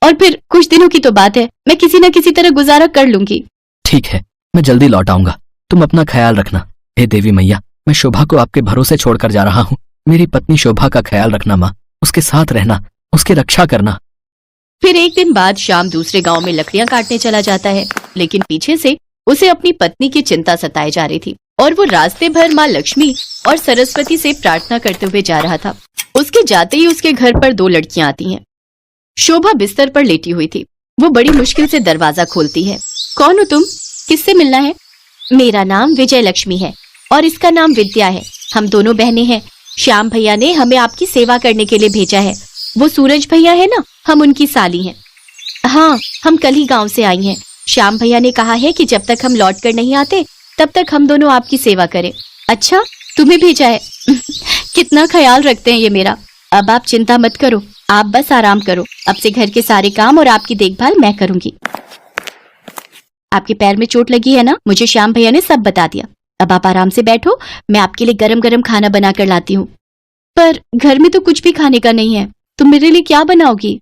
और फिर कुछ दिनों की तो बात है, मैं किसी न किसी तरह गुजारा कर लूंगी। ठीक है, मैं जल्दी लौट आऊंगा। तुम अपना ख्याल रखना। हे देवी मैया, मैं शोभा को आपके भरोसे छोड़कर जा रहा हूँ। मेरी पत्नी शोभा का ख्याल रखना माँ, उसके साथ रहना, उसकी रक्षा करना। फिर एक दिन बाद श्याम दूसरे गांव में लकड़ियां काटने चला जाता है, लेकिन पीछे से उसे अपनी पत्नी की चिंता सताए जा रही थी और वो रास्ते भर माँ लक्ष्मी और सरस्वती से प्रार्थना करते हुए जा रहा था। उसके जाते ही उसके घर पर 2 लड़कियां आती हैं। शोभा बिस्तर पर लेटी हुई थी। वो बड़ी मुश्किल से दरवाजा खोलती है। कौन हो तुम? किससे मिलना है? मेरा नाम विजय लक्ष्मी है और इसका नाम विद्या है। हम दोनों बहनें हैं। श्याम भैया ने हमें आपकी सेवा करने के लिए भेजा है। वो सूरज भैया है ना, हम उनकी साली हैं। हाँ, हम कल ही गांव से आई हैं। श्याम भैया ने कहा है कि जब तक हम लौट कर नहीं आते तब तक हम दोनों आपकी सेवा करें। अच्छा, तुम्हें भेजा है? कितना ख्याल रखते हैं ये मेरा। अब आप चिंता मत करो, आप बस आराम करो। अब से घर के सारे काम और आपकी देखभाल मैं करूंगी। आपके पैर में चोट लगी है ना, मुझे श्याम भैया ने सब बता दिया। अब आप आराम से बैठो, मैं आपके लिए गरम गरम खाना बना कर लाती हूँ। पर घर में तो कुछ भी खाने का नहीं है, तुम मेरे लिए क्या बनाओगी?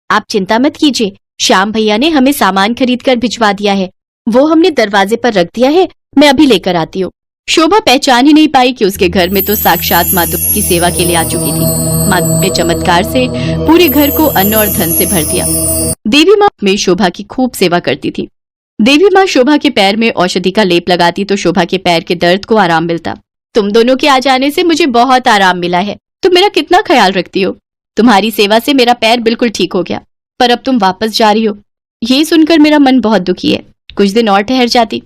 आप चिंता मत कीजिए, श्याम भैया ने हमें सामान खरीद कर भिजवा दिया है। वो हमने दरवाजे पर रख दिया है, मैं अभी लेकर आती हूँ। शोभा पहचान ही नहीं पाई कि उसके घर में तो साक्षात मातु की सेवा के लिए आ चुकी थी। मातु ने चमत्कार से पूरे घर को अन्न और धन से भर दिया। देवी माँ में शोभा की खूब सेवा करती थी। देवी माँ शोभा के पैर में औषधि का लेप लगाती तो शोभा के पैर के दर्द को आराम मिलता। तुम दोनों के आ जाने से मुझे बहुत आराम मिला है। तुम मेरा कितना ख्याल रखती हो। तुम्हारी सेवा से मेरा पैर बिल्कुल ठीक हो गया, पर अब तुम वापस जा रही हो, ये सुनकर मेरा मन बहुत दुखी है। कुछ दिन और ठहर जाती।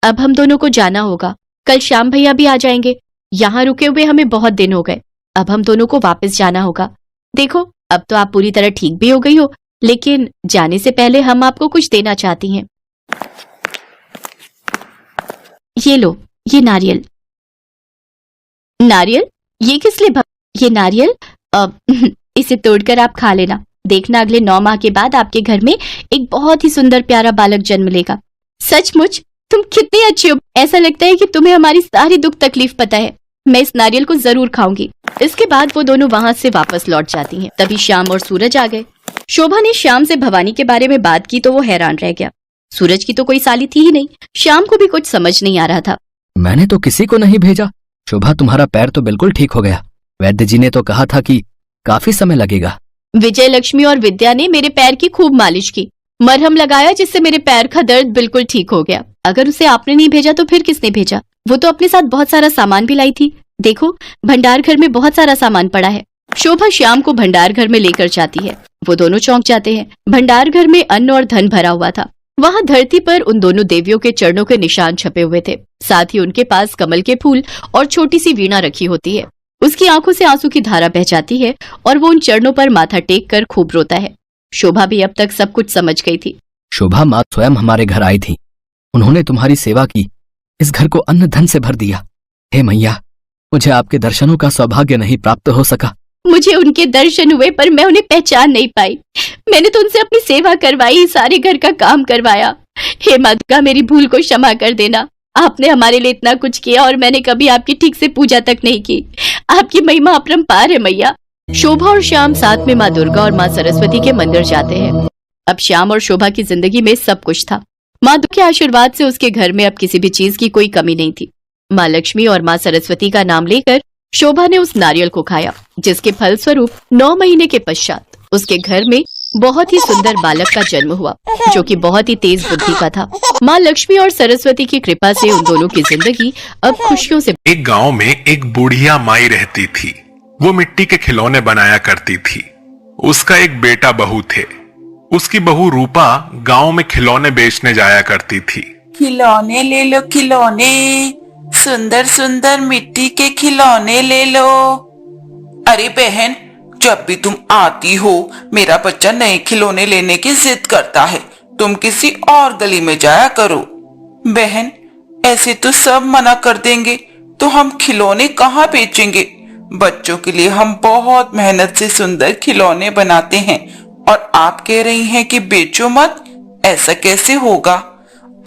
अब हम दोनों को जाना होगा। कल श्याम भैया भी आ जाएंगे। यहाँ रुके हुए हमें बहुत दिन हो गए। अब हम दोनों को वापस जाना होगा। देखो, अब तो आप पूरी तरह ठीक भी हो गई हो, लेकिन जाने से पहले हम आपको कुछ देना चाहती हैं। ये लो, ये नारियल। नारियल? ये किस लिए? ये नारियल इसे तोड़कर आप खा लेना। देखना, अगले 9 माह के बाद आपके घर में एक बहुत ही सुंदर प्यारा बालक जन्म लेगा। सचमुच तुम कितनी अच्छी हो। ऐसा लगता है कि तुम्हें हमारी सारी दुख तकलीफ पता है। मैं इस नारियल को जरूर खाऊंगी। इसके बाद वो दोनों वहां से वापस लौट जाती हैं। तभी श्याम और सूरज आ गए। शोभा ने श्याम से भवानी के बारे में बात की तो वो हैरान रह गया। सूरज की तो कोई साली थी ही नहीं। श्याम को भी कुछ समझ नहीं आ रहा था। मैंने तो किसी को नहीं भेजा। शोभा, तुम्हारा पैर तो बिल्कुल ठीक हो गया। वैद्य जी ने तो कहा था कि काफी समय लगेगा। विजय लक्ष्मी और विद्या ने मेरे पैर की खूब मालिश की, मरहम लगाया, जिससे मेरे पैर का दर्द बिल्कुल ठीक हो गया। अगर उसे आपने नहीं भेजा तो फिर किसने भेजा? वो तो अपने साथ बहुत सारा सामान भी लाई थी। देखो, भंडार घर में बहुत सारा सामान पड़ा है। शोभा श्याम को भंडार घर में लेकर जाती है। वो दोनों चौंक जाते हैं। भंडार घर में अन्न और धन भरा हुआ था। वहाँ धरती पर उन दोनों देवियों के चरणों के निशान छपे हुए थे। साथ ही उनके पास कमल के फूल और छोटी सी वीणा रखी होती है। उसकी आंखों से आंसू की धारा बह जाती है और वो उन चरणों पर माथा टेक कर खूब रोता है। शोभा भी अब तक सब कुछ समझ गई थी। शोभा माँ स्वयं हमारे घर आई थी। उन्होंने तुम्हारी सेवा की, इस घर को अन्न धन से भर दिया। हे मैया, मुझे आपके दर्शनों का सौभाग्य नहीं प्राप्त हो सका। मुझे उनके दर्शन हुए, पर मैं उन्हें पहचान नहीं पाई। मैंने तो उनसे अपनी सेवा करवाई, सारे घर का काम करवाया। हे माँ दुर्गा, मेरी भूल को क्षमा कर देना। आपने हमारे लिए इतना कुछ किया और मैंने कभी आपकी ठीक से पूजा तक नहीं की। आपकी महिमा अपरंपार है मैया। शोभा और श्याम साथ में माँ दुर्गा और माँ सरस्वती के मंदिर जाते हैं। अब श्याम और शोभा की जिंदगी में सब कुछ था। माँ दुर्गा के आशीर्वाद से उसके घर में अब किसी भी चीज की कोई कमी नहीं थी। माँ लक्ष्मी और माँ सरस्वती का नाम लेकर शोभा ने उस नारियल को खाया, जिसके फल स्वरूप 9 महीने के पश्चात उसके घर में बहुत ही सुंदर बालक का जन्म हुआ, जो कि बहुत ही तेज बुद्धि का था। माँ लक्ष्मी और सरस्वती की कृपा से उन दोनों की जिंदगी अब खुशियों से। एक गांव में एक बुढ़िया माई रहती थी। वो मिट्टी के खिलौने बनाया करती थी। उसका एक बेटा बहू थे। उसकी बहू रूपा गांव में खिलौने बेचने जाया करती थी। खिलौने ले लो, खिलौने, सुंदर सुंदर मिट्टी के खिलौने ले लो। अरे बहन, जब भी तुम आती हो मेरा बच्चा नए खिलौने लेने की जिद करता है। तुम किसी और गली में जाया करो। बहन, ऐसे तो सब मना कर देंगे तो हम खिलौने कहाँ बेचेंगे? बच्चों के लिए हम बहुत मेहनत से सुंदर खिलौने बनाते हैं और आप कह रही हैं कि बेचो मत। ऐसा कैसे होगा?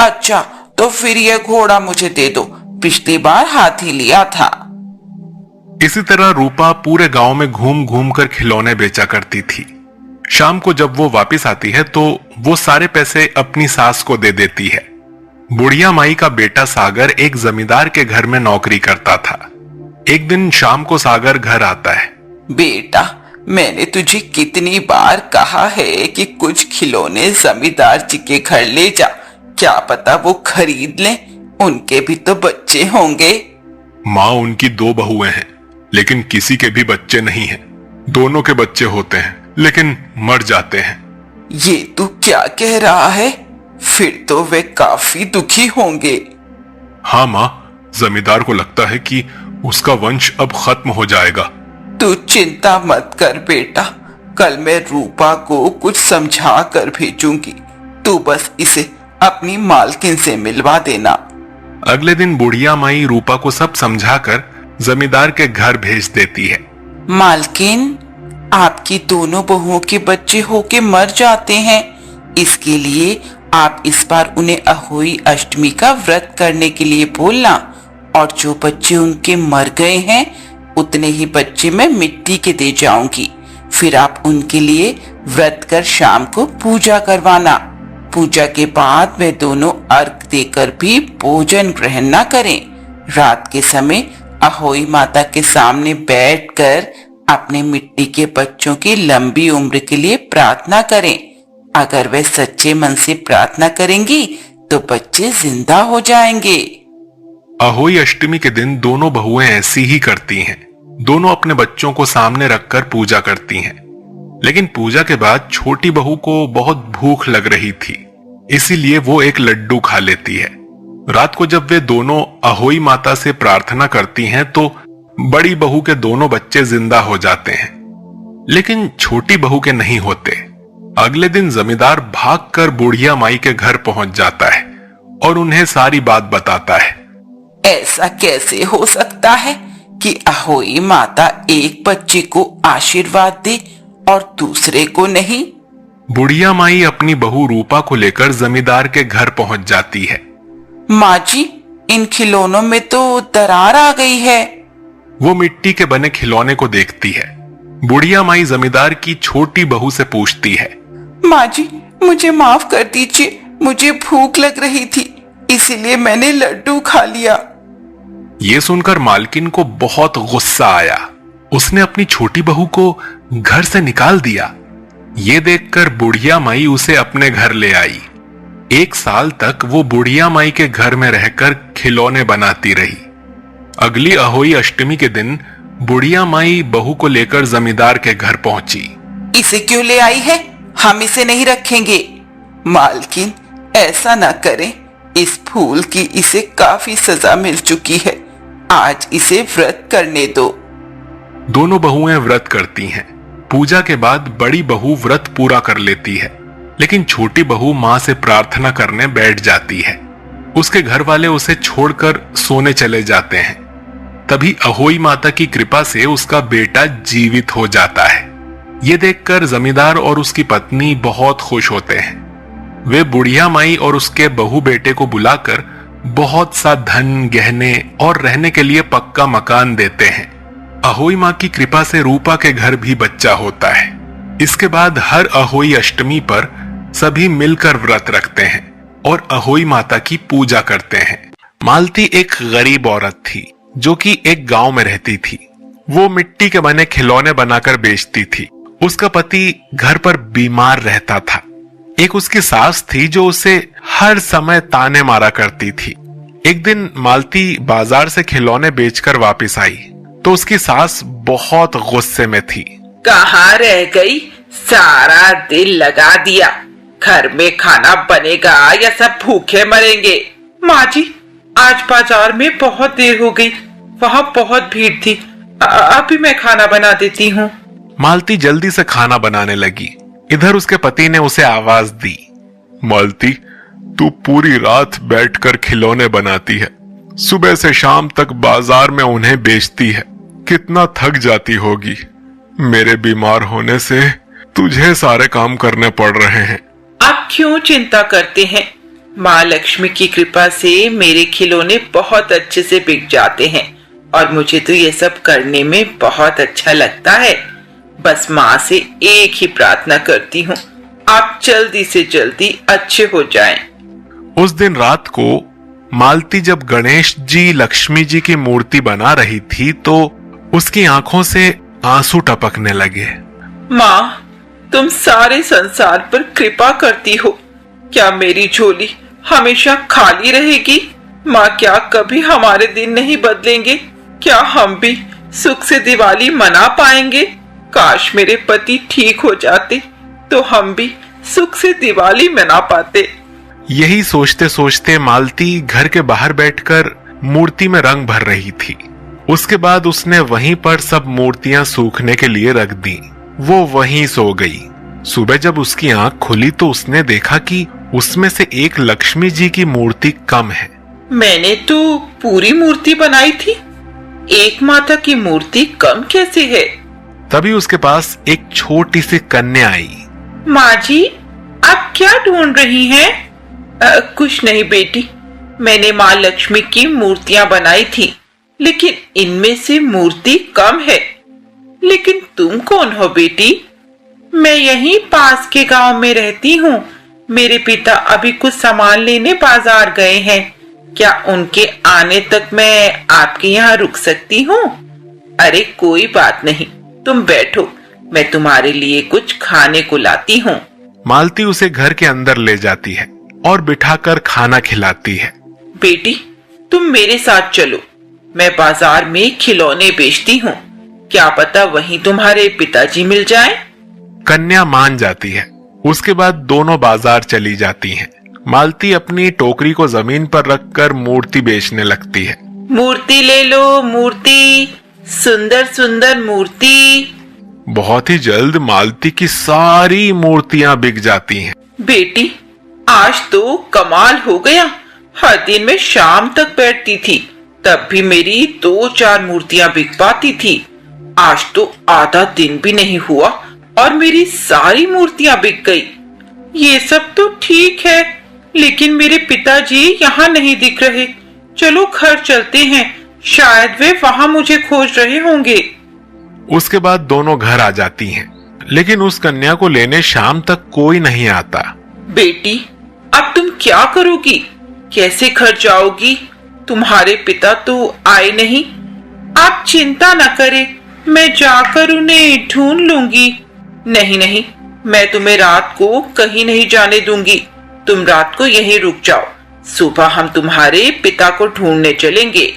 अच्छा, तो फिर यह घोड़ा मुझे दे दो। पिछली बार हाथी लिया था। इसी तरह रूपा पूरे गांव में घूम घूम कर खिलौने बेचा करती थी। शाम को जब वो वापस आती है तो वो सारे पैसे अपनी सास को दे देती है। बुढ़िया माई का बेटा सागर एक जमींदार के घर में नौकरी करता था। एक दिन शाम को सागर घर आता है। बेटा, मैंने तुझे कितनी बार कहा है कि कुछ खिलौने जमींदार जी के घर ले जा। क्या पता वो खरीद लें, उनके भी तो बच्चे होंगे। माँ, उनकी 2 बहुएं हैं, लेकिन किसी के भी बच्चे नहीं हैं। दोनों के बच्चे होते हैं लेकिन मर जाते हैं। ये तू क्या कह रहा है? फिर तो वे काफी दुखी होंगे। हाँ माँ, जमींदार को लगता है कि उसका वंश अब खत्म हो जाएगा। तू चिंता मत कर बेटा, कल मैं रूपा को कुछ समझा कर भेजूंगी। तू बस इसे अपनी मालकिन से मिलवा देना। अगले दिन बुढ़िया माई रूपा को सब समझाकर जमींदार के घर भेज देती है। मालकिन, आपकी दोनों बहुओं के बच्चे होके मर जाते हैं। इसके लिए आप इस बार उन्हें अहोई अष्टमी का व्रत करने के लिए बोलना, और जो बच्चे उनके मर गए हैं उतने ही बच्चे मैं मिट्टी के दे जाऊंगी। फिर आप उनके लिए व्रत कर शाम को पूजा करवाना। पूजा के बाद वे दोनों अर्घ देकर भी भोजन ग्रहण न करें। रात के समय अहोई माता के सामने बैठकर अपने मिट्टी के बच्चों की लंबी उम्र के लिए प्रार्थना करें। अगर वे सच्चे मन से प्रार्थना करेंगी तो बच्चे जिंदा हो जाएंगे। अहोई अष्टमी के दिन दोनों बहुएं ऐसी ही करती हैं। दोनों अपने बच्चों को सामने रखकर पूजा करती हैं। लेकिन पूजा के बाद छोटी बहू को बहुत भूख लग रही थी, इसीलिए वो एक लड्डू खा लेती है। रात को जब वे दोनों अहोई माता से प्रार्थना करती हैं तो बड़ी बहू के दोनों बच्चे जिंदा हो जाते हैं, लेकिन छोटी बहू के नहीं होते। अगले दिन जमींदार भागकर बुढ़िया माई के घर पहुंच जाता है और उन्हें सारी बात बताता है। ऐसा कैसे हो सकता है कि अहोई माता एक बच्चे को आशीर्वाद दे और दूसरे को नहीं? बुढ़िया माई अपनी बहू रूपा को लेकर जमींदार के घर पहुंच जाती है। माँ जी, इन खिलौनों में तो दरार आ गई है। वो मिट्टी के बने खिलौने को देखती है। बुढ़िया माई जमींदार की छोटी बहू से पूछती है, माँ जी, मुझे माफ कर दीजिए, मुझे भूख लग रही थी इसीलिए मैंने लड्डू खा लिया। ये सुनकर मालकिन को बहुत गुस्सा आया। उसने अपनी छोटी बहू को घर से निकाल दिया। ये देखकर बुढ़िया माई उसे अपने घर ले आई। 1 साल तक वो बुढ़िया माई के घर में रहकर खिलौने बनाती रही। अगली अहोई अष्टमी के दिन बुढ़िया माई बहू को लेकर जमींदार के घर पहुंची। इसे क्यों ले आई है? हम इसे नहीं रखेंगे। मालकिन, ऐसा ना करें, इस फूल की इसे काफी सजा मिल चुकी है, आज इसे व्रत करने दो। दोनों बहुएं व्रत करती हैं। पूजा के बाद बड़ी बहू व्रत पूरा कर लेती है, लेकिन छोटी बहू मां से प्रार्थना करने बैठ जाती है। उसके घर वाले उसे छोड़कर सोने चले जाते हैं। तभी अहोई माता की कृपा से उसका बेटा जीवित हो जाता है। ये देखकर जमींदार और उसकी पत्नी बहुत खुश होते हैं। वे बुढ़िया माई और उसके बहू बेटे को बुलाकर बहुत सा धन, गहने और रहने के लिए पक्का मकान देते हैं। अहोई माँ की कृपा से रूपा के घर भी बच्चा होता है। इसके बाद हर अहोई अष्टमी पर सभी मिलकर व्रत रखते हैं और अहोई माता की पूजा करते हैं। मालती एक गरीब औरत थी जो कि एक गांव में रहती थी। वो मिट्टी के बने खिलौने बनाकर बेचती थी। उसका पति घर पर बीमार रहता था। एक उसकी सास थी जो उसे हर समय ताने मारा करती थी। एक दिन मालती बाजार से खिलौने बेचकर वापस आई तो उसकी सास बहुत गुस्से में थी। कहाँ रह गई? सारा दिन लगा दिया, घर में खाना बनेगा या सब भूखे मरेंगे? माँ जी, आज बाजार में बहुत देर हो गई, वहाँ बहुत भीड़ थी, अभी मैं खाना बना देती हूँ। मालती जल्दी से खाना बनाने लगी। इधर उसके पति ने उसे आवाज दी, मालती, तू पूरी रात बैठकर खिलौने बनाती है, सुबह से शाम तक बाजार में उन्हें बेचती है, कितना थक जाती होगी। मेरे बीमार होने से तुझे सारे काम करने पड़ रहे हैं। आप क्यों चिंता करते हैं? माँ लक्ष्मी की कृपा से मेरे खिलौने बहुत अच्छे से बिक जाते हैं और मुझे तो ये सब करने में बहुत अच्छा लगता है। बस माँ से एक ही प्रार्थना करती हूँ, आप जल्दी से जल्दी अच्छे हो जाएं। उस दिन रात को मालती जब गणेश जी, लक्ष्मी जी की मूर्ति बना रही थी तो उसकी आंखों से आंसू टपकने लगे। माँ, तुम सारे संसार पर कृपा करती हो, क्या मेरी झोली हमेशा खाली रहेगी? माँ, क्या कभी हमारे दिन नहीं बदलेंगे? क्या हम भी सुख से दिवाली मना पाएंगे? काश मेरे पति ठीक हो जाते तो हम भी सुख से दिवाली मना पाते। यही सोचते सोचते मालती घर के बाहर बैठकर मूर्ति में रंग भर रही थी। उसके बाद उसने वहीं पर सब मूर्तियां सूखने के लिए रख दी। वो वहीं सो गई। सुबह जब उसकी आंख खुली तो उसने देखा कि उसमें से एक लक्ष्मी जी की मूर्ति कम है। मैंने तो पूरी मूर्ति बनाई थी, एक माता की मूर्ति कम कैसे है? तभी उसके पास एक छोटी सी कन्या आई। माँ जी, आप क्या ढूंढ रही हैं? कुछ नहीं बेटी, मैंने माँ लक्ष्मी की मूर्तियां बनाई थी, लेकिन इनमें से मूर्ति कम है। लेकिन तुम कौन हो बेटी? मैं यहीं पास के गांव में रहती हूँ। मेरे पिता अभी कुछ सामान लेने बाजार गए हैं। क्या उनके आने तक मैं आपके यहाँ रुक सकती हूँ? अरे कोई बात नहीं, तुम बैठो, मैं तुम्हारे लिए कुछ खाने को लाती हूँ। मालती उसे घर के अंदर ले जाती है और बिठाकर खाना खिलाती है। बेटी, तुम मेरे साथ चलो। मैं बाजार में खिलौने बेचती हूँ, क्या पता वहीं तुम्हारे पिताजी मिल जाएं? कन्या मान जाती है। उसके बाद दोनों बाजार चली जाती हैं। मालती अपनी टोकरी को जमीन पर रखकर मूर्ति बेचने लगती है। मूर्ति ले लो, मूर्ति, सुंदर सुंदर मूर्ति। बहुत ही जल्द मालती की सारी मूर्तियां बिक जाती हैं। बेटी, आज तो कमाल हो गया। हर दिन मैं शाम तक बैठती थी, तब भी मेरी 2-4 मूर्तियां बिक पाती थी। आज तो आधा दिन भी नहीं हुआ और मेरी सारी मूर्तियां बिक गई। ये सब तो ठीक है, लेकिन मेरे पिताजी यहाँ नहीं दिख रहे। चलो घर चलते हैं, शायद वे वहाँ मुझे खोज रहे होंगे। उसके बाद दोनों घर आ जाती हैं, लेकिन उस कन्या को लेने शाम तक कोई नहीं आता। बेटी, अब तुम क्या करोगी? कैसे घर जाओगी? तुम्हारे पिता तो आए नहीं। आप चिंता न करें, मैं जाकर उन्हें ढूंढ लूंगी। नहीं नहीं, मैं तुम्हें रात को कहीं नहीं जाने दूंगी। तुम रात को यहीं रुक जाओ, सुबह हम तुम्हारे पिता को ढूंढने चलेंगे।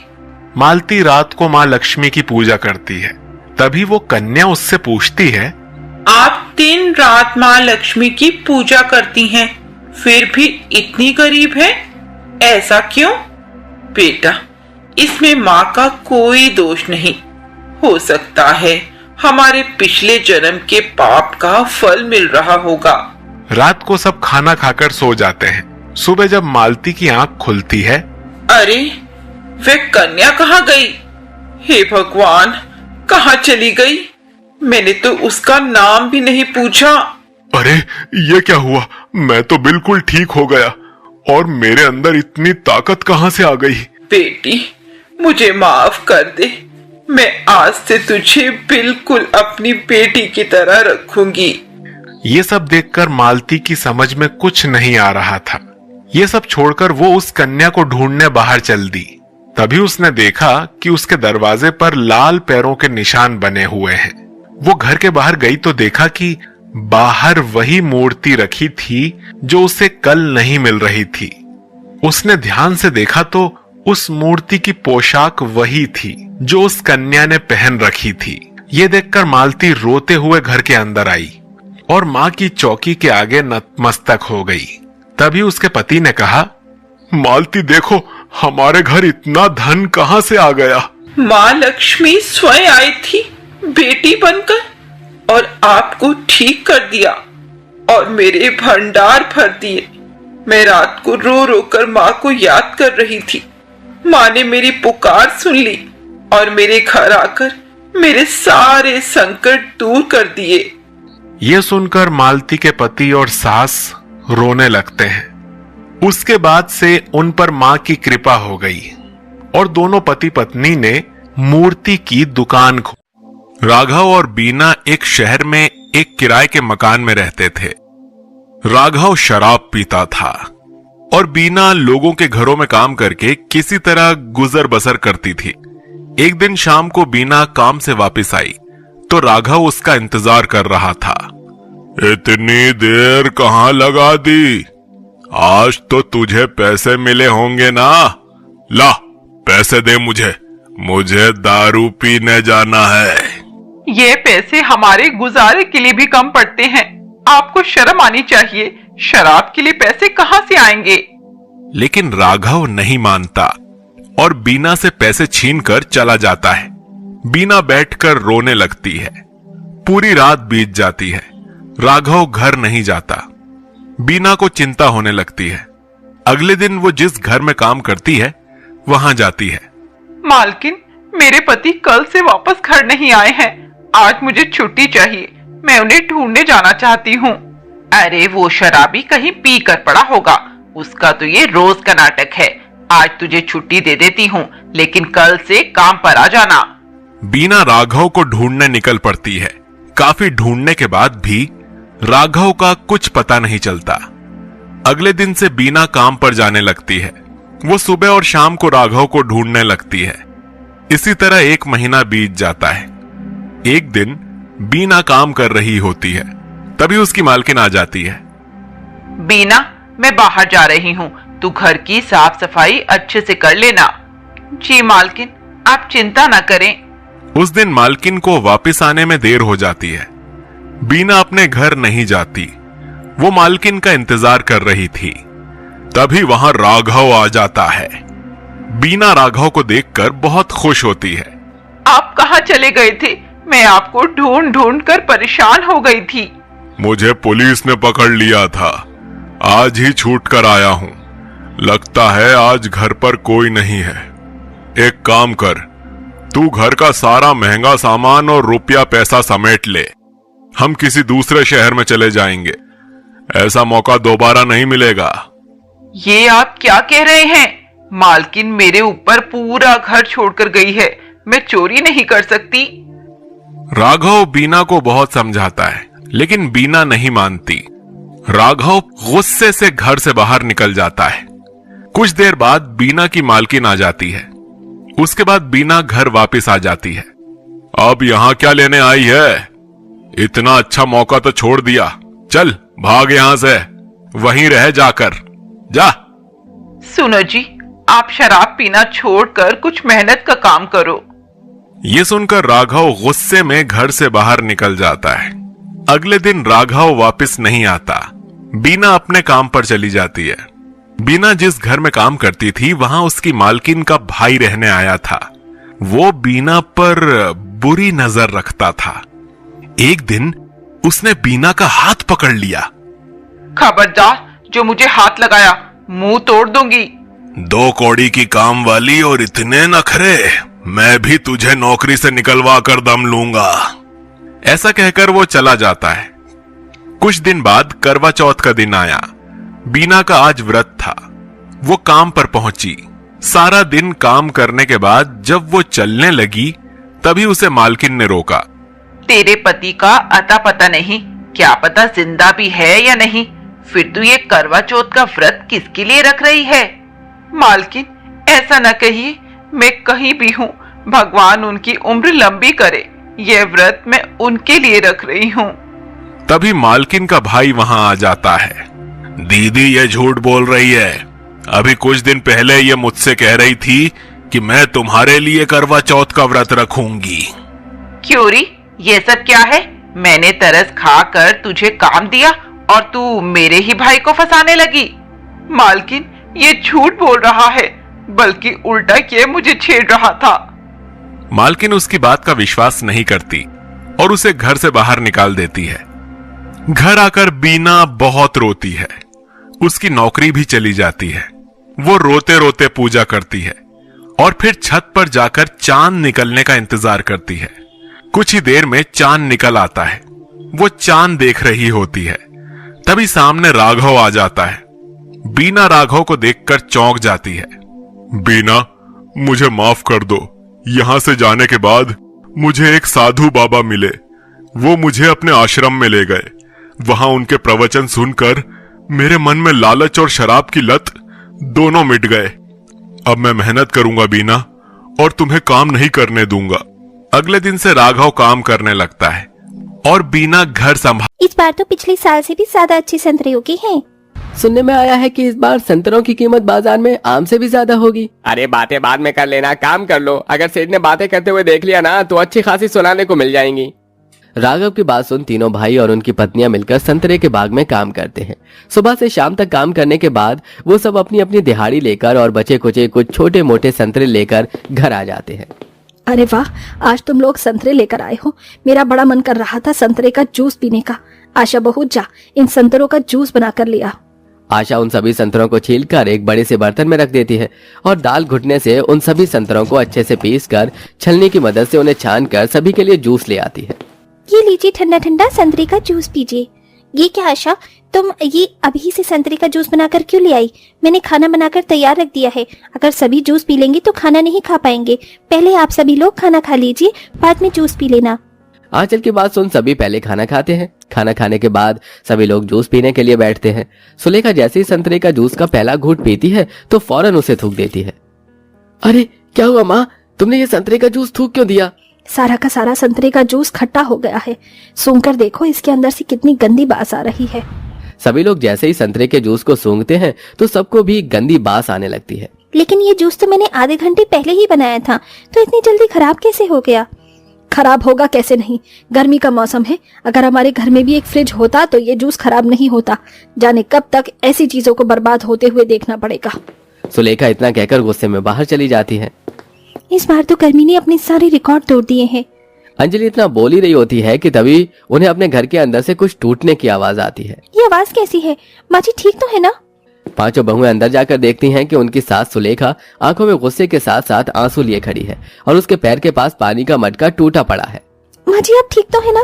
मालती रात को माँ लक्ष्मी की पूजा करती है। तभी वो कन्या उससे पूछती है, आप दिन रात माँ लक्ष्मी की पूजा करती हैं, फिर भी इतनी गरीब है, ऐसा क्यों? बेटा, इसमें माँ का कोई दोष नहीं। हो सकता है हमारे पिछले जन्म के पाप का फल मिल रहा होगा। रात को सब खाना खाकर सो जाते हैं। सुबह जब मालती की आंख खुलती है, अरे, वे कन्या कहाँ गई? हे भगवान, कहाँ चली गई? मैंने तो उसका नाम भी नहीं पूछा। अरे ये क्या हुआ? मैं तो बिल्कुल ठीक हो गया और मेरे अंदर इतनी ताकत कहाँ से आ गई? बेटी, मुझे माफ कर दे। मैं आज से तुझे बिल्कुल अपनी बेटी की तरह रखूंगी। ये सब देखकर मालती की समझ में कुछ नहीं आ रहा था। ये सब छोड़कर वो उस कन्या को ढूंढने बाहर चल दी। तभी उसने देखा कि उसके दरवाजे पर लाल पैरों के निशान बने हुए हैं। वो घर के बाहर गई तो देखा कि बाहर वही मूर्ति रखी थी जो उसे कल नहीं मिल रही थी। उसने ध्यान से देखा तो उस मूर्ति की पोशाक वही थी जो उस कन्या ने पहन रखी थी। ये देखकर मालती रोते हुए घर के अंदर आई और माँ की चौकी के आगे नतमस्तक हो गई। तभी उसके पति ने कहा, मालती देखो, हमारे घर इतना धन कहाँ से आ गया? माँ लक्ष्मी स्वयं आई थी बेटी बनकर और आपको ठीक कर दिया और मेरे भंडार भर दिए। मैं रात को रो रो कर माँ को याद कर रही थी। माँ ने मेरी पुकार सुन ली और मेरे घर आकर मेरे सारे संकट दूर कर दिए। ये सुनकर मालती के पति और सास रोने लगते हैं। उसके बाद से उन पर माँ की कृपा हो गई और दोनों पति पत्नी ने मूर्ति की दुकान खोली। राघव और बीना एक शहर में एक किराए के मकान में रहते थे। राघव शराब पीता था और बीना लोगों के घरों में काम करके किसी तरह गुजर बसर करती थी। एक दिन शाम को बीना काम से वापस आई तो राघव उसका इंतजार कर रहा था। इतनी देर कहाँ लगा दी? आज तो तुझे पैसे मिले होंगे ना? ला, पैसे दे मुझे दारू पीने जाना है। ये पैसे हमारे गुजारे के लिए भी कम पड़ते हैं। आपको शर्म आनी चाहिए, शराब के लिए पैसे कहाँ से आएंगे? लेकिन राघव नहीं मानता और बीना से पैसे छीनकर चला जाता है। बीना बैठकर रोने लगती है। पूरी रात बीत जाती है। राघव घर नहीं जाता। बीना को चिंता होने लगती है। अगले दिन वो जिस घर में काम करती है वहां जाती है। मालकिन, मेरे पति कल से वापस घर नहीं आए हैं। आज मुझे छुट्टी चाहिए। मैं उन्हें ढूंढने जाना चाहती हूँ। अरे, वो शराबी कहीं पी कर पड़ा होगा। उसका तो ये रोज का नाटक है। आज तुझे छुट्टी दे देती हूँ, लेकिन कल से काम पर आ जाना। बीना राघव को ढूंढने निकल पड़ती है। काफी ढूंढने के बाद भी राघव का कुछ पता नहीं चलता। अगले दिन से बीना काम पर जाने लगती है। वो सुबह और शाम को राघव को ढूंढने लगती है। इसी तरह 1 महीना बीत जाता है। एक दिन बीना काम कर रही होती है। तभी उसकी मालकिन आ जाती है बीना, मैं बाहर जा रही हूँ, तू घर की साफ सफाई अच्छे से कर लेना। जी मालकिन, आप चिंता न करें। उस दिन मालकिन को वापस आने में देर हो जाती है। बीना अपने घर नहीं जाती, वो मालकिन का इंतजार कर रही थी। तभी वहां राघव आ जाता है। बीना राघव को देखकर बहुत खुश होती है। आप कहाँ चले गए थे? मैं आपको ढूंढ ढूंढ कर परेशान हो गई थी। मुझे पुलिस ने पकड़ लिया था, आज ही छूट कर आया हूं। लगता है आज घर पर कोई नहीं है। एक काम कर, तू घर का सारा महंगा सामान और रुपया पैसा समेट ले, हम किसी दूसरे शहर में चले जाएंगे। ऐसा मौका दोबारा नहीं मिलेगा। ये आप क्या कह रहे हैं? मालकिन मेरे ऊपर पूरा घर छोड़कर गई है, मैं चोरी नहीं कर सकती। राघव बीना को बहुत समझाता है, लेकिन बीना नहीं मानती। राघव गुस्से से घर से बाहर निकल जाता है। कुछ देर बाद बीना की मालकिन आ जाती है। उसके बाद बीना घर वापस आ जाती है। अब यहां क्या लेने आई है? इतना अच्छा मौका तो छोड़ दिया। चल भाग यहां से, वहीं रह जाकर जा। सुनो जी, आप शराब पीना छोड़कर कुछ मेहनत का काम करो। ये सुनकर राघव गुस्से में घर से बाहर निकल जाता है। अगले दिन राघव वापस नहीं आता। बीना अपने काम पर चली जाती है। बीना जिस घर में काम करती थी वहां उसकी मालकिन का भाई रहने आया था। वो बीना पर बुरी नजर रखता था। एक दिन उसने बीना का हाथ पकड़ लिया। खबरदार, जो मुझे हाथ लगाया मुंह तोड़ दूंगी। 2 कौड़ी की काम वाली और इतने नखरे, मैं भी तुझे नौकरी से निकलवा कर दम लूंगा। ऐसा कहकर वो चला जाता है। कुछ दिन बाद करवा चौथ का दिन आया। बीना का आज व्रत था। वो काम पर पहुंची। सारा दिन काम करने के बाद जब वो चलने लगी तभी उसे मालकिन ने रोका। तेरे पति का अता पता नहीं, क्या पता जिंदा भी है या नहीं, फिर तू ये करवा चौथ का व्रत किसके लिए रख रही है? मालकिन, ऐसा न कहिए, मैं कहीं भी हूँ, भगवान उनकी उम्र लंबी करे। यह व्रत मैं उनके लिए रख रही हूँ। तभी मालकिन का भाई वहां आ जाता है। दीदी ये झूठ बोल रही है। अभी कुछ दिन पहले ये मुझसे कह रही थी कि मैं तुम्हारे लिए करवा चौथ का व्रत रखूंगी। क्यों री, ये सब क्या है? मैंने तरस खाकर तुझे काम दिया और तू मेरे ही भाई को फंसाने लगी। मालकिन, ये झूठ बोल रहा है, बल्कि उल्टा ये मुझे छेड़ रहा था। मालकिन उसकी बात का विश्वास नहीं करती और उसे घर से बाहर निकाल देती है। घर आकर बीना बहुत रोती है। उसकी नौकरी भी चली जाती है। वो रोते रोते पूजा करती है और फिर छत पर जाकर चांद निकलने का इंतजार करती है। कुछ ही देर में चांद निकल आता है। वो चांद देख रही होती है। तभी सामने राघव आ जाता है। बीना राघव को देखकर चौंक जाती है। बीना, मुझे माफ कर दो। यहां से जाने के बाद मुझे एक साधु बाबा मिले। वो मुझे अपने आश्रम में ले गए। वहां उनके प्रवचन सुनकर मेरे मन में लालच और शराब की लत दोनों मिट गए। अब मैं मेहनत करूंगा बीना, और तुम्हें काम नहीं करने दूंगा। अगले दिन से राघव काम करने लगता है और बीना घर संभाल। इस बार तो पिछले साल से भी ज्यादा अच्छे संतरे उगे हैं। सुनने में आया है कि इस बार संतरों की कीमत बाजार में आम से भी ज्यादा होगी। अरे बातें बाद में कर लेना, काम कर लो। अगर सेठ ने बातें करते हुए देख लिया ना तो अच्छी खासी सुनाने को मिल जाएंगी। राघव की बात सुन तीनों भाई और उनकी पत्नियां मिलकर संतरे के बाग में काम करते हैं। सुबह से शाम तक काम करने के बाद वो सब अपनी अपनी दिहाड़ी लेकर और बचे कुचे कुछ छोटे मोटे संतरे लेकर घर आ जाते हैं। अरे वाह, आज तुम लोग संतरे लेकर आए हो। मेरा बड़ा मन कर रहा था संतरे का जूस पीने का। आशा बहू, जा इन संतरों का जूस बना कर लिया। आशा उन सभी संतरों को छीलकर एक बड़े से बर्तन में रख देती है और दाल घुटने से उन सभी संतरों को अच्छे से पीसकर छलनी की मदद से उन्हें छानकर सभी के लिए जूस ले आती है। ये लीजिए ठंडा ठंडा संतरे का जूस पीजिए। ये क्या आशा, तुम ये अभी से संतरे का जूस बनाकर क्यों ले आई? मैंने खाना बनाकर तैयार रख दिया है। अगर सभी जूस पी लेंगे तो खाना नहीं खा पाएंगे। पहले आप सभी लोग खाना खा लीजिए, बाद में जूस पी लेना। आंचल की बात सुन सभी पहले खाना खाते हैं। खाना खाने के बाद सभी लोग जूस पीने के लिए बैठते हैं। सुलेखा जैसे ही संतरे का जूस का पहला घूंट पीती है तो फौरन उसे थूक देती है। अरे क्या हुआ माँ, तुमने ये संतरे का जूस थूक क्यों दिया? सारा का सारा संतरे का जूस खट्टा हो गया है। सूंघकर देखो, इसके अंदर से कितनी गंदी बास आ रही है। सभी लोग जैसे ही संतरे के जूस को सूंघते हैं तो सबको भी गंदी बास आने लगती है। लेकिन ये जूस तो मैंने आधे घंटे पहले ही बनाया था, तो इतनी जल्दी खराब कैसे हो गया? खराब होगा कैसे नहीं, गर्मी का मौसम है। अगर हमारे घर में भी एक फ्रिज होता तो ये जूस खराब नहीं होता। जाने कब तक ऐसी चीजों को बर्बाद होते हुए देखना पड़ेगा। सुलेखा इतना कहकर गुस्से में बाहर चली जाती है। इस बार तो गर्मी ने अपने सारे रिकॉर्ड तोड़ दिए हैं। अंजलि इतना बोल ही रही होती है कि तभी उन्हें अपने घर के अंदर से कुछ टूटने की आवाज आती है। ये आवाज कैसी है? माँ जी ठीक तो है ना? पांचों बहुएं अंदर जाकर देखती हैं कि उनकी सास सुलेखा आंखों में गुस्से के साथ साथ आंसू लिए खड़ी है और उसके पैर के पास पानी का मटका टूटा पड़ा है। माँ जी आप ठीक तो है ना?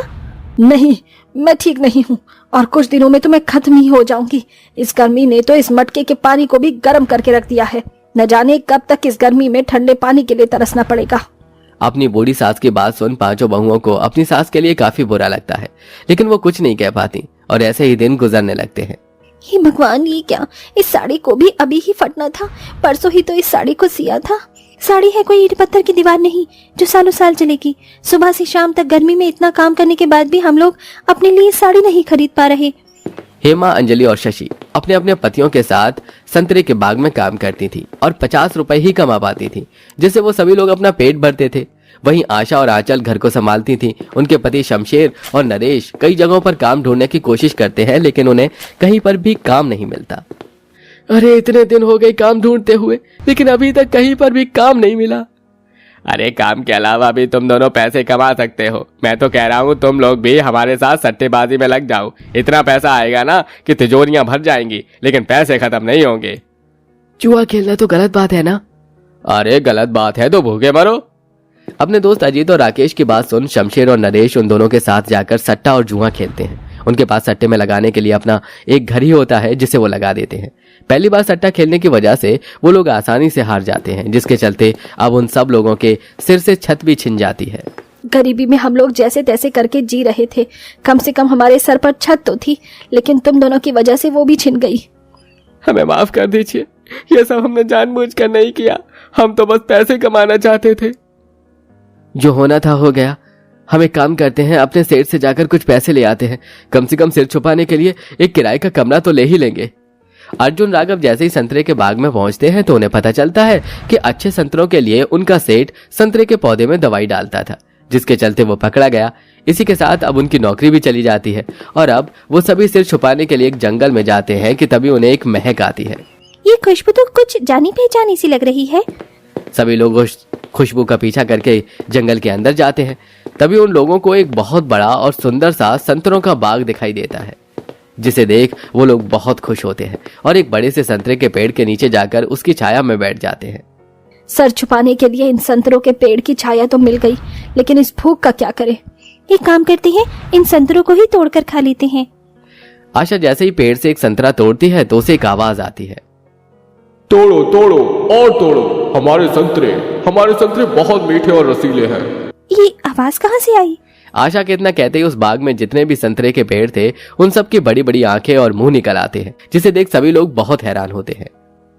नहीं, मैं ठीक नहीं हूँ और कुछ दिनों में तो मैं खत्म ही हो जाऊंगी। इस गर्मी ने तो इस मटके के पानी को भी गर्म करके रख दिया है। न जाने कब तक इस गर्मी में ठंडे पानी के लिए तरसना पड़ेगा। अपनी बूढ़ी सास की बात सुन पांचों बहुओं को अपनी सास के लिए काफी बुरा लगता है, लेकिन वो कुछ नहीं कह पाती और ऐसे ही दिन गुजरने लगते हैं। हे भगवान, ये क्या? इस साड़ी को भी अभी ही फटना था। परसों ही तो इस साड़ी को सिया था। साड़ी है कोई ईंट पत्थर की दीवार नहीं जो सालों साल चलेगी। सुबह से शाम तक गर्मी में इतना काम करने के बाद भी हम लोग अपने लिए साड़ी नहीं खरीद पा रहे। हेमा, अंजलि और शशि अपने अपने पतियों के साथ संतरे के बाग में काम करती थी और 50 रुपए ही कमा पाती थी, जिससे वो सभी लोग अपना पेट भरते थे। वहीं आशा और आंचल घर को संभालती थी। उनके पति शमशेर और नरेश कई जगहों पर काम ढूंढने की कोशिश करते हैं, लेकिन उन्हें कहीं पर भी काम नहीं मिलता। अरे इतने दिन हो गए काम ढूंढते हुए, लेकिन अभी तक कहीं पर भी काम नहीं मिला। अरे काम के अलावा भी तुम दोनों पैसे कमा सकते हो। मैं तो कह रहा हूँ तुम लोग भी हमारे साथ सट्टेबाजी में लग जाओ। इतना पैसा आएगा ना कि तिजोरियां भर जाएंगी, लेकिन पैसे खत्म नहीं होंगे। जुआ खेलना तो गलत बात है ना? अरे गलत बात है तो भूखे मरो। अपने दोस्त अजीत और राकेश की बात सुन शमशेर और नरेश उन दोनों के साथ जाकर सट्टा और जुआ खेलते हैं। उनके पास सट्टे में लगाने के लिए अपना एक घर ही होता है जिसे वो लगा देते हैं। पहली बार सट्टा खेलने की वजह से वो लोग आसानी से हार जाते हैं, जिसके चलते अब उन सब लोगों के सिर से छत भी छिन जाती है। गरीबी में हम लोग जैसे तैसे करके जी रहे थे। कम से कम हमारे सर पर छत तो थी, लेकिन तुम दोनों की वजह से वो भी छिन गई। हमें माफ कर दीजिए, ये सब हमने जानबूझकर नहीं किया। हम तो बस पैसे कमाना चाहते थे। जो होना था हो गया। हम एक काम करते हैं, अपने सेठ से जाकर कुछ पैसे ले आते हैं। कम से कम सिर छुपाने के लिए एक किराए का कमरा तो ले ही लेंगे। अर्जुन राघव जैसे ही संतरे के बाग में पहुंचते हैं तो उन्हें पता चलता है कि अच्छे संतरों के लिए उनका सेठ संतरे के पौधे में दवाई डालता था, जिसके चलते वो पकड़ा गया। इसी के साथ अब उनकी नौकरी भी चली जाती है और अब वो सभी सिर छुपाने के लिए एक जंगल में जाते हैं कि तभी उन्हें एक महक आती है। ये खुशबू तो कुछ जानी पहचानी सी लग रही है। सभी लोग उस खुशबू का पीछा करके जंगल के अंदर जाते हैं। तभी उन लोगों को एक बहुत बड़ा और सुंदर सा संतरों का बाग दिखाई देता है, जिसे देख वो लोग बहुत खुश होते हैं और एक बड़े से संतरे के पेड़ के नीचे जाकर उसकी छाया में बैठ जाते हैं। सर छुपाने के लिए इन संतरों के पेड़ की छाया तो मिल गई, लेकिन इस भूख का क्या करें? एक काम करते हैं, इन संतरों को ही तोड़कर खा लेते हैं। आशा जैसे ही पेड़ से एक संतरा तोड़ती है तो उसे एक आवाज आती है, तोड़ो तोड़ो और तोड़ो, हमारे संतरे बहुत मीठे और रसीले हैं। ये आवाज कहाँ से आई? आशा के इतना कहते ही उस बाग में जितने भी संतरे के पेड़ थे उन सब की बड़ी बड़ी आंखें और मुंह निकल आते हैं, जिसे देख सभी लोग बहुत हैरान होते हैं।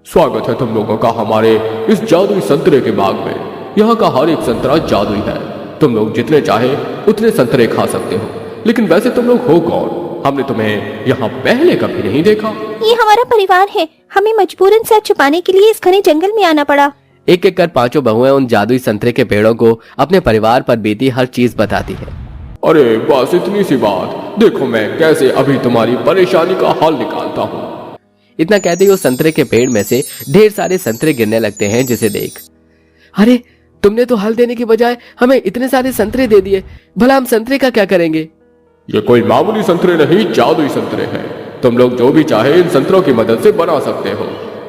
स्वागत है तुम लोगों का हमारे इस जादुई संतरे के बाग में। यहाँ का हर एक संतरा जादुई है। तुम लोग जितने चाहे उतने संतरे खा सकते हो, लेकिन वैसे तुम लोग हो कौन? हमने तुम्हें यहाँ पहले कभी नहीं देखा। ये हमारा परिवार है। हमें मजबूरन सर छुपाने के लिए इस घने जंगल में आना पड़ा। एक एक कर पांचों बहुएं उन जादुई संतरे के पेड़ों को अपने परिवार पर बीती हर चीज बताती है। अरे बस इतनी सी बात, देखो मैं कैसे अभी तुम्हारी परेशानी का हल निकालता हूँ। इतना कहते ही उस संतरे के पेड़ में से ढेर सारे संतरे गिरने लगते हैं, जिसे देख अरे तुमने तो हल देने की बजाय हमें इतने सारे संतरे दे दिए। भला हम संतरे का क्या करेंगे? ये कोई मामूली संतरे नहीं, जादुई संतरे हैं। तुम लोग जो भी चाहे इन संतरों की मदद से बना सकते हो।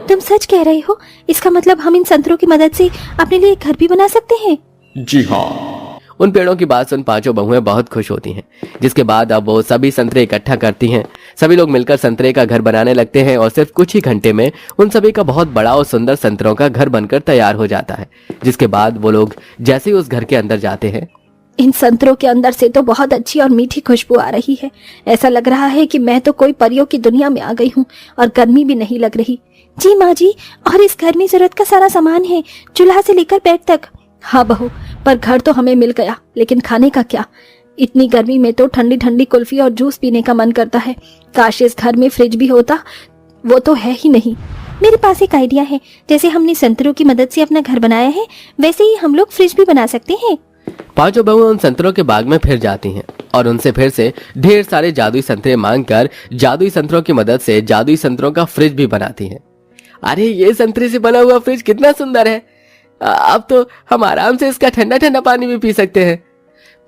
तुम सच कह रहे हो? इसका मतलब हम इन संतरों की मदद से अपने लिए घर भी बना सकते हैं? जी हाँ। उन पेड़ों की बात सुन पांचों बहुएं बहुत खुश होती हैं, जिसके बाद अब वो सभी संतरे इकट्ठा करती हैं। सभी लोग मिलकर संतरे का घर बनाने लगते हैं और सिर्फ कुछ ही घंटे में उन सभी का बहुत बड़ा और सुंदर संतरों का घर बनकर तैयार हो जाता है। जिसके बाद वो लोग जैसे ही उस घर के अंदर जाते हैं, इन संतरों के अंदर से तो बहुत अच्छी और मीठी खुशबू आ रही है। ऐसा लग रहा है कि मैं तो कोई परियों की दुनिया में आ गई हूँ और गर्मी भी नहीं लग रही। जी माँ जी, और इस घर में जरूरत का सारा सामान है, चूल्हा से लेकर बेड तक। हाँ बहू, पर घर तो हमें मिल गया, लेकिन खाने का क्या? इतनी गर्मी में तो ठंडी ठंडी कुल्फी और जूस पीने का मन करता है। काश इस घर में फ्रिज भी होता, वो तो है ही नहीं। मेरे पास एक आइडिया है। जैसे हमने संतरों की मदद से अपना घर बनाया है, वैसे ही हम लोग फ्रिज भी बना सकते हैं। पांचों बहुएं उन संतरों के बाग में फिर जाती हैं और उनसे फिर से ढेर सारे जादुई संतरे मांगकर जादुई संतरों की मदद से जादुई संतरों का फ्रिज भी बनाती हैं। अरे ये संतरे से बना हुआ फ्रिज कितना सुंदर है। अब तो हम आराम से इसका ठंडा ठंडा पानी भी पी सकते हैं।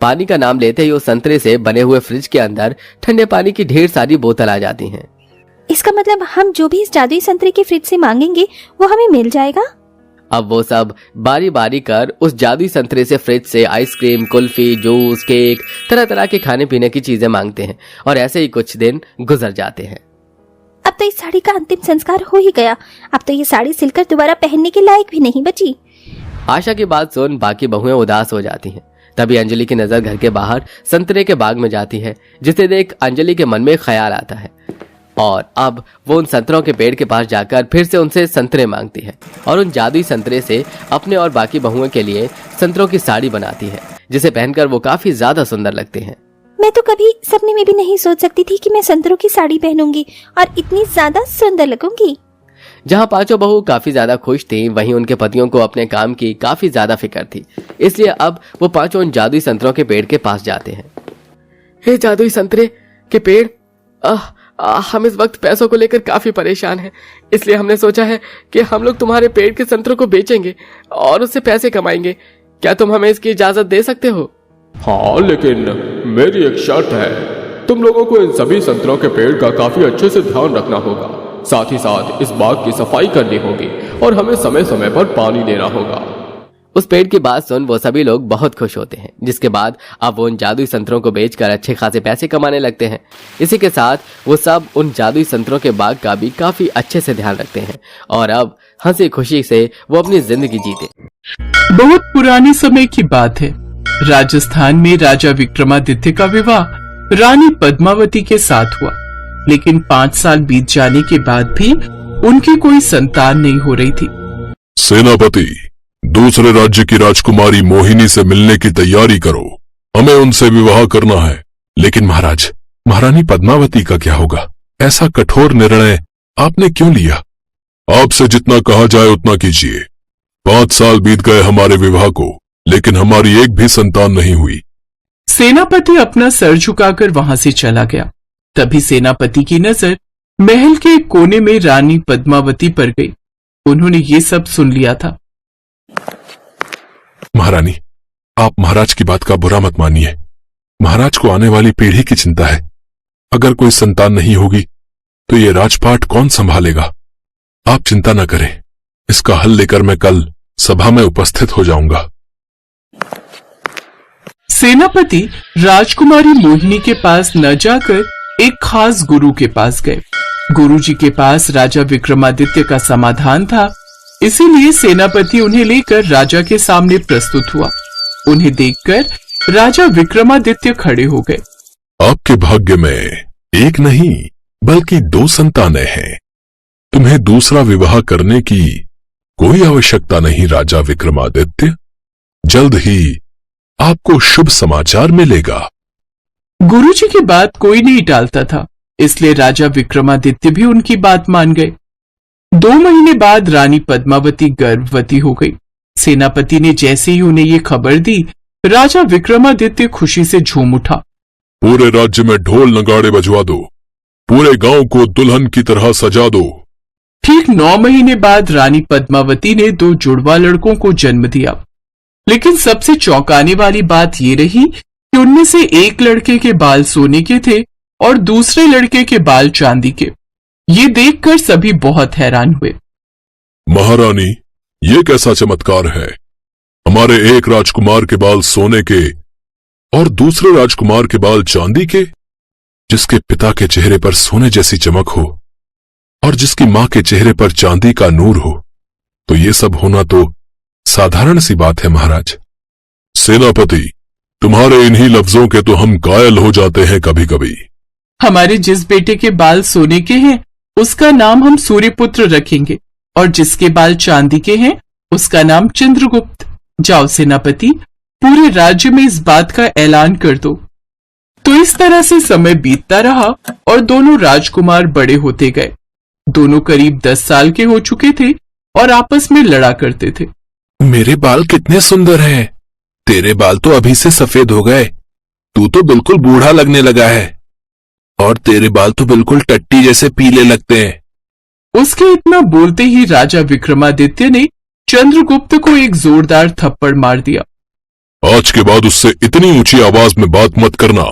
पानी का नाम लेते ही उस संतरे से बने हुए फ्रिज के अंदर ठंडे पानी की ढेर सारी बोतल आ जाती हैं। इसका मतलब हम जो भी इस जादुई संतरे के फ्रिज से मांगेंगे वो हमें मिल जाएगा। अब वो सब बारी बारी कर उस जादुई संतरे से फ्रिज से आइसक्रीम, कुल्फी, जूस, केक, तरह तरह के खाने पीने की चीजें मांगते हैं और ऐसे ही कुछ दिन गुजर जाते हैं। अब तो इस साड़ी का अंतिम संस्कार हो ही गया। अब तो ये साड़ी सिलकर दोबारा पहनने के लायक भी नहीं बची। आशा की बात सुन बाकी बहुएं उदास हो जाती हैं। तभी अंजलि की नजर घर के बाहर संतरे के बाग में जाती है, जिसे देख अंजलि के मन में ख्याल आता है और अब वो उन संतरों के पेड़ के पास जाकर फिर से उनसे संतरे मांगती है और उन जादुई संतरे से अपने और बाकी बहुओं के लिए संतरों की साड़ी बनाती है, जिसे पहनकर वो काफी ज्यादा सुंदर लगते हैं। मैं तो कभी सपने में भी नहीं सोच सकती थी कि मैं संतरों की साड़ी पहनूंगी और इतनी ज्यादा सुंदर लगूंगी। जहाँ पांचों बहू काफी ज्यादा खुश थी, वहीं उनके पतियों को अपने काम की काफी ज्यादा फिक्र थी। इसलिए अब वो पांचों उन जादुई संतरों के पेड़ के पास जाते हैं। हे जादुई संतरे के पेड़, हम इस वक्त पैसों को लेकर काफी परेशान हैं, इसलिए हमने सोचा है कि हम लोग तुम्हारे पेड़ के संतरों को बेचेंगे और उससे पैसे कमाएंगे। क्या तुम हमें इसकी इजाजत दे सकते हो? हाँ, लेकिन मेरी एक शर्त है। तुम लोगों को इन सभी संतरों के पेड़ का काफी अच्छे से ध्यान रखना होगा। साथ ही साथ इस बाग की सफाई करनी होगी और हमें समय समय पर पानी देना होगा। उस पेड़ की बात सुन वो सभी लोग बहुत खुश होते हैं, जिसके बाद अब वो उन जादुई संतरों को बेचकर अच्छे खासे पैसे कमाने लगते हैं। इसी के साथ वो सब उन जादुई संतरों के बाग का भी काफी अच्छे से ध्यान रखते हैं और अब हंसी खुशी से वो अपनी जिंदगी जीते। बहुत पुराने समय की बात है। राजस्थान में राजा विक्रमादित्य का विवाह रानी पद्मावती के साथ हुआ, लेकिन 5 साल बीत जाने के बाद भी उनकी कोई संतान नहीं हो रही थी। सेनापति, दूसरे राज्य की राजकुमारी मोहिनी से मिलने की तैयारी करो, हमें उनसे विवाह करना है। लेकिन महाराज, महारानी पद्मावती का क्या होगा? ऐसा कठोर निर्णय आपने क्यों लिया? आपसे जितना कहा जाए उतना कीजिए। 5 साल बीत गए हमारे विवाह को, लेकिन हमारी एक भी संतान नहीं हुई। सेनापति अपना सर झुकाकर वहां से चला गया। तभी सेनापति की नजर महल के एक कोने में रानी पद्मावती पर गई। उन्होंने ये सब सुन लिया था। महारानी, आप महाराज की बात का बुरा मत मानिए। महाराज को आने वाली पीढ़ी की चिंता है। अगर कोई संतान नहीं होगी तो ये राजपाट कौन संभालेगा? आप चिंता न करें, इसका हल लेकर मैं कल सभा में उपस्थित हो जाऊंगा। सेनापति राजकुमारी मोहिनी के पास न जाकर एक खास गुरु के पास गए। गुरुजी के पास राजा विक्रमादित्य का समाधान था, इसीलिए सेनापति उन्हें लेकर राजा के सामने प्रस्तुत हुआ। उन्हें देखकर राजा विक्रमादित्य खड़े हो गए। आपके भाग्य में एक नहीं बल्कि 2 संतानें हैं। तुम्हें दूसरा विवाह करने की कोई आवश्यकता नहीं राजा विक्रमादित्य। जल्द ही आपको शुभ समाचार मिलेगा। गुरुजी की बात कोई नहीं टालता था, इसलिए राजा विक्रमादित्य भी उनकी बात मान गए। 2 महीने बाद रानी पद्मावती गर्भवती हो गई। सेनापति ने जैसे ही उन्हें ये खबर दी, राजा विक्रमादित्य खुशी से झूम उठा। पूरे राज्य में ढोल नगाड़े बजवा दो, पूरे गांव को दुल्हन की तरह सजा दो। ठीक 9 महीने बाद रानी पद्मावती ने 2 जुड़वा लड़कों को जन्म दिया। लेकिन सबसे चौंकाने वाली बात ये रही कि उनमें से एक लड़के के बाल सोने के थे और दूसरे लड़के के बाल चांदी के। ये देखकर सभी बहुत हैरान हुए। महारानी, ये कैसा चमत्कार है? हमारे एक राजकुमार के बाल सोने के और दूसरे राजकुमार के बाल चांदी के, जिसके पिता के चेहरे पर सोने जैसी चमक हो और जिसकी मां के चेहरे पर चांदी का नूर हो, तो ये सब होना तो साधारण सी बात है महाराज। सेनापति, तुम्हारे इन्हीं लफ्जों के तो हम कायल हो जाते हैं कभी कभी। हमारे जिस बेटे के बाल सोने के हैं उसका नाम हम सूर्यपुत्र रखेंगे और जिसके बाल चांदी के हैं उसका नाम चंद्रगुप्त। जाओ सेनापति, पूरे राज्य में इस बात का ऐलान कर दो तो इस तरह से समय बीतता रहा और दोनों राजकुमार बड़े होते गए। दोनों करीब 10 साल के हो चुके थे और आपस में लड़ा करते थे। मेरे बाल कितने सुंदर हैं। तेरे बाल तो अभी से सफेद हो गए। तू तो बिल्कुल बूढ़ा लगने लगा है और तेरे बाल तो बिल्कुल टट्टी जैसे पीले लगते हैं। उसके इतना बोलते ही राजा विक्रमादित्य ने चंद्रगुप्त को एक जोरदार थप्पड़ मार दिया। आज के बाद उससे इतनी ऊंची आवाज में बात मत करना।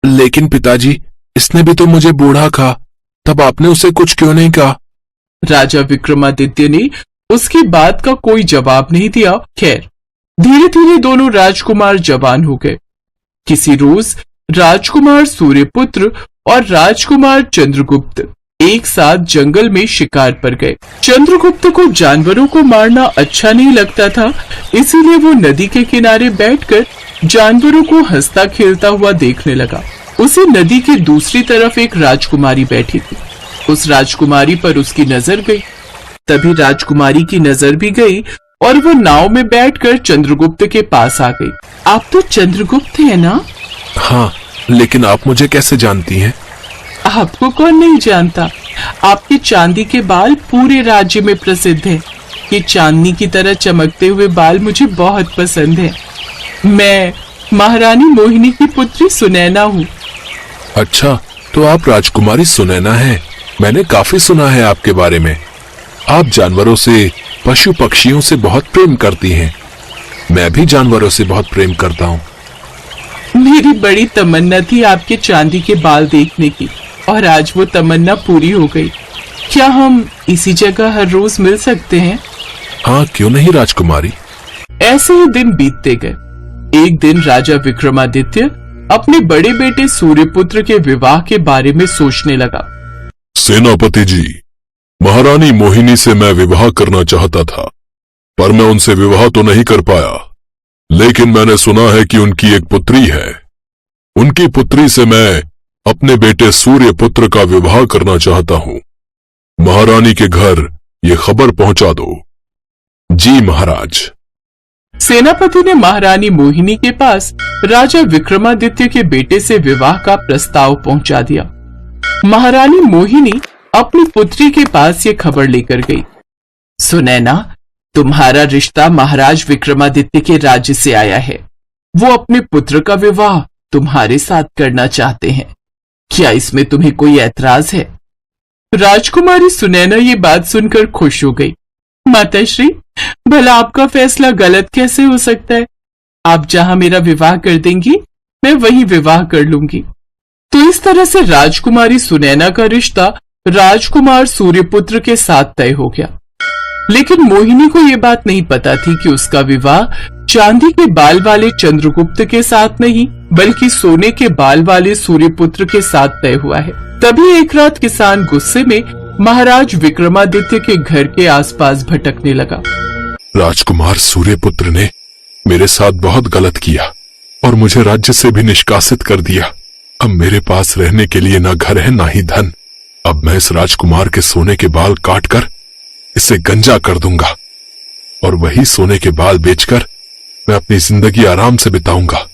लेकिन पिताजी, इसने भी तो मुझे बूढ़ा कहा, तब आपने उसे कुछ क्यों नहीं कहा? राजा विक्रमादित्य ने उसकी बात का कोई जवाब नहीं दिया। खैर, धीरे धीरे दोनों राजकुमार जवान हो गए। किसी रोज राजकुमार सूर्यपुत्र और राजकुमार चंद्रगुप्त एक साथ जंगल में शिकार पर गए। चंद्रगुप्त को जानवरों को मारना अच्छा नहीं लगता था, इसीलिए वो नदी के किनारे बैठकर जानवरों को हंसता खेलता हुआ देखने लगा। उसे नदी के दूसरी तरफ एक राजकुमारी बैठी थी। उस राजकुमारी पर उसकी नजर गई। तभी राजकुमारी की नजर भी गई और वो नाव में बैठकर चंद्रगुप्त के पास आ गई। आप तो चंद्रगुप्त हैं ना? हाँ, लेकिन आप मुझे कैसे जानती हैं? आपको कौन नहीं जानता। आपके चांदी के बाल पूरे राज्य में प्रसिद्ध हैं। ये चांदनी की तरह चमकते हुए बाल मुझे बहुत पसंद हैं। मैं महारानी मोहिनी की पुत्री सुनैना हूँ। अच्छा, तो आप राजकुमारी सुनैना हैं। मैंने काफी सुना है आपके बारे में। आप जानवरों से, पशु पक्षियों से बहुत प्रेम करती हैं। मैं भी जानवरों से बहुत प्रेम करता हूँ। मेरी बड़ी तमन्ना थी आपके चांदी के बाल देखने की और आज वो तमन्ना पूरी हो गई। क्या हम इसी जगह हर रोज मिल सकते हैं? हाँ, क्यों नहीं राजकुमारी। ऐसे ही दिन बीतते गए। एक दिन राजा विक्रमादित्य अपने बड़े बेटे सूर्यपुत्र के विवाह के बारे में सोचने लगा। सेनापति जी, महारानी मोहिनी से मैं विवाह करना चाहता था, पर मैं उनसे विवाह तो नहीं कर पाया। लेकिन मैंने सुना है कि उनकी एक पुत्री है। उनकी पुत्री से मैं अपने बेटे सूर्यपुत्र का विवाह करना चाहता हूँ। महारानी के घर ये खबर पहुंचा दो। जी महाराज। सेनापति ने महारानी मोहिनी के पास राजा विक्रमादित्य के बेटे से विवाह का प्रस्ताव पहुंचा दिया। महारानी मोहिनी अपनी पुत्री के पास ये खबर लेकर गई। सुनैना, तुम्हारा रिश्ता महाराज विक्रमादित्य के राज्य से आया है। वो अपने पुत्र का विवाह तुम्हारे साथ करना चाहते हैं। क्या इसमें तुम्हें कोई ऐतराज है? राजकुमारी सुनैना ये बात सुनकर खुश हो गई। माताश्री, भला आपका फैसला गलत कैसे हो सकता है? आप जहां मेरा विवाह कर देंगी, मैं वहीं विवाह कर लूंगी। तो इस तरह से राजकुमारी सुनैना का रिश्ता राजकुमार सूर्यपुत्र के साथ तय हो गया। लेकिन मोहिनी को यह बात नहीं पता थी कि उसका विवाह चांदी के बाल वाले चंद्रगुप्त के साथ नहीं, बल्कि सोने के बाल वाले सूर्यपुत्र के साथ तय हुआ है। तभी एक रात किसान गुस्से में महाराज विक्रमादित्य के घर के आसपास भटकने लगा। राजकुमार सूर्यपुत्र ने मेरे साथ बहुत गलत किया और मुझे राज्य से भी निष्कासित कर दिया। अब मेरे पास रहने के लिए ना घर है ना ही धन। अब मैं इस राजकुमार के सोने के बाल काटकर इसे गंजा कर दूंगा और वही सोने के बाल बेचकर मैं अपनी जिंदगी आराम से बिताऊंगा।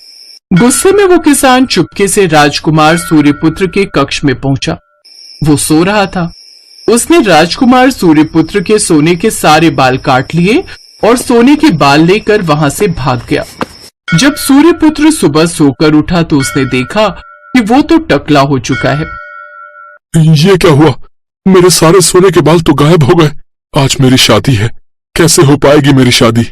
गुस्से में वो किसान चुपके से राजकुमार सूर्यपुत्र के कक्ष में पहुंचा। वो सो रहा था। उसने राजकुमार सूर्यपुत्र के सोने के सारे बाल काट लिए और सोने के बाल लेकर वहां से भाग गया। जब सूर्यपुत्र सुबह सोकर उठा तो उसने देखा कि वो तो टकला हो चुका है। ये क्या हुआ? मेरे सारे सोने के बाल तो गायब हो गए। आज मेरी शादी है, कैसे हो पाएगी मेरी शादी?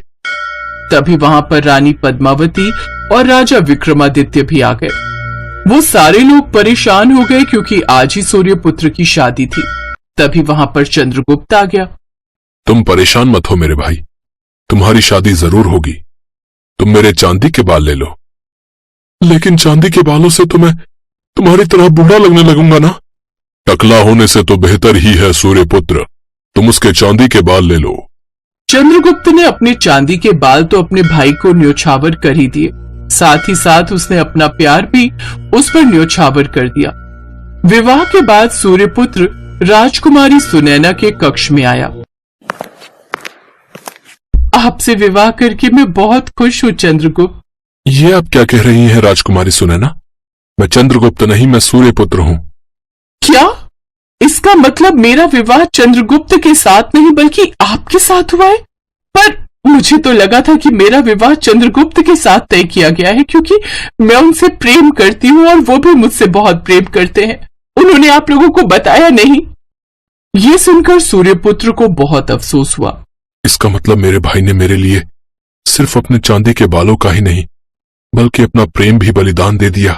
तभी वहां पर रानी पद्मावती और राजा विक्रमादित्य भी आ गए। वो सारे लोग परेशान हो गए क्योंकि आज ही सूर्यपुत्र की शादी थी। तभी वहां पर चंद्रगुप्त आ गया। तुम परेशान मत हो मेरे भाई, तुम्हारी शादी जरूर होगी। तुम मेरे चांदी के बाल ले लो। लेकिन चांदी के बालों से तो मैं तुम्हारी तरह बूढ़ा लगने लगूंगा ना। टकला होने से तो बेहतर ही है सूर्यपुत्र, तुम उसके चांदी के बाल ले लो। चंद्रगुप्त ने अपने चांदी के बाल तो अपने भाई को न्योछावर कर ही दिए, साथ ही साथ उसने अपना प्यार भी उस पर न्योछावर कर दिया। विवाह के बाद सूर्यपुत्र राजकुमारी सुनैना के कक्ष में आया। आपसे विवाह करके मैं बहुत खुश हूँ चंद्रगुप्त। ये आप क्या कह रही हैं राजकुमारी सुनैना? मैं चंद्रगुप्त नहीं, मैं सूर्यपुत्र हूँ। क्या? इसका मतलब मेरा विवाह चंद्रगुप्त के साथ नहीं बल्कि आपके साथ हुआ है? पर मुझे तो लगा था कि मेरा विवाह चंद्रगुप्त के साथ तय किया गया है, क्योंकि मैं उनसे प्रेम करती हूँ और वो भी मुझसे बहुत प्रेम करते हैं। उन्होंने आप लोगों को बताया नहीं? ये सुनकर सूर्यपुत्र को बहुत अफसोस हुआ। इसका मतलब मेरे भाई ने मेरे लिए सिर्फ अपने चांदी के बालों का ही नहीं बल्कि अपना प्रेम भी बलिदान दे दिया।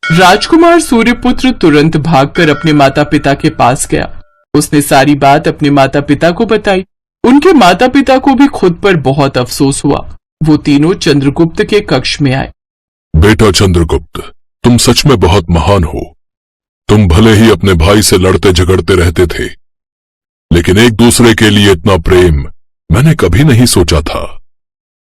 राजकुमार सूर्यपुत्र तुरंत भागकर अपने माता पिता के पास गया। उसने सारी बात अपने माता पिता को बताई। उनके माता पिता को भी खुद पर बहुत अफसोस हुआ। वो तीनों चंद्रगुप्त के कक्ष में आए। बेटा चंद्रगुप्त, तुम सच में बहुत महान हो। तुम भले ही अपने भाई से लड़ते झगड़ते रहते थे, लेकिन एक दूसरे के लिए इतना प्रेम मैंने कभी नहीं सोचा था।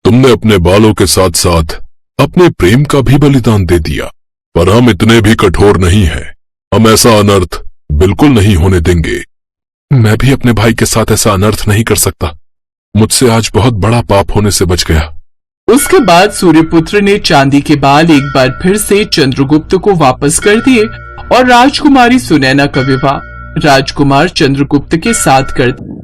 तुमने अपने बालों के साथ साथ अपने प्रेम का भी बलिदान दे दिया। पर हम इतने भी कठोर नहीं हैं। हम ऐसा अनर्थ बिल्कुल नहीं होने देंगे। मैं भी अपने भाई के साथ ऐसा अनर्थ नहीं कर सकता। मुझसे आज बहुत बड़ा पाप होने से बच गया। उसके बाद सूर्यपुत्र ने चांदी के बाल एक बार फिर से चंद्रगुप्त को वापस कर दिए और राजकुमारी सुनैना का विवाह राजकुमार चंद्रगुप्त के साथ कर दिया।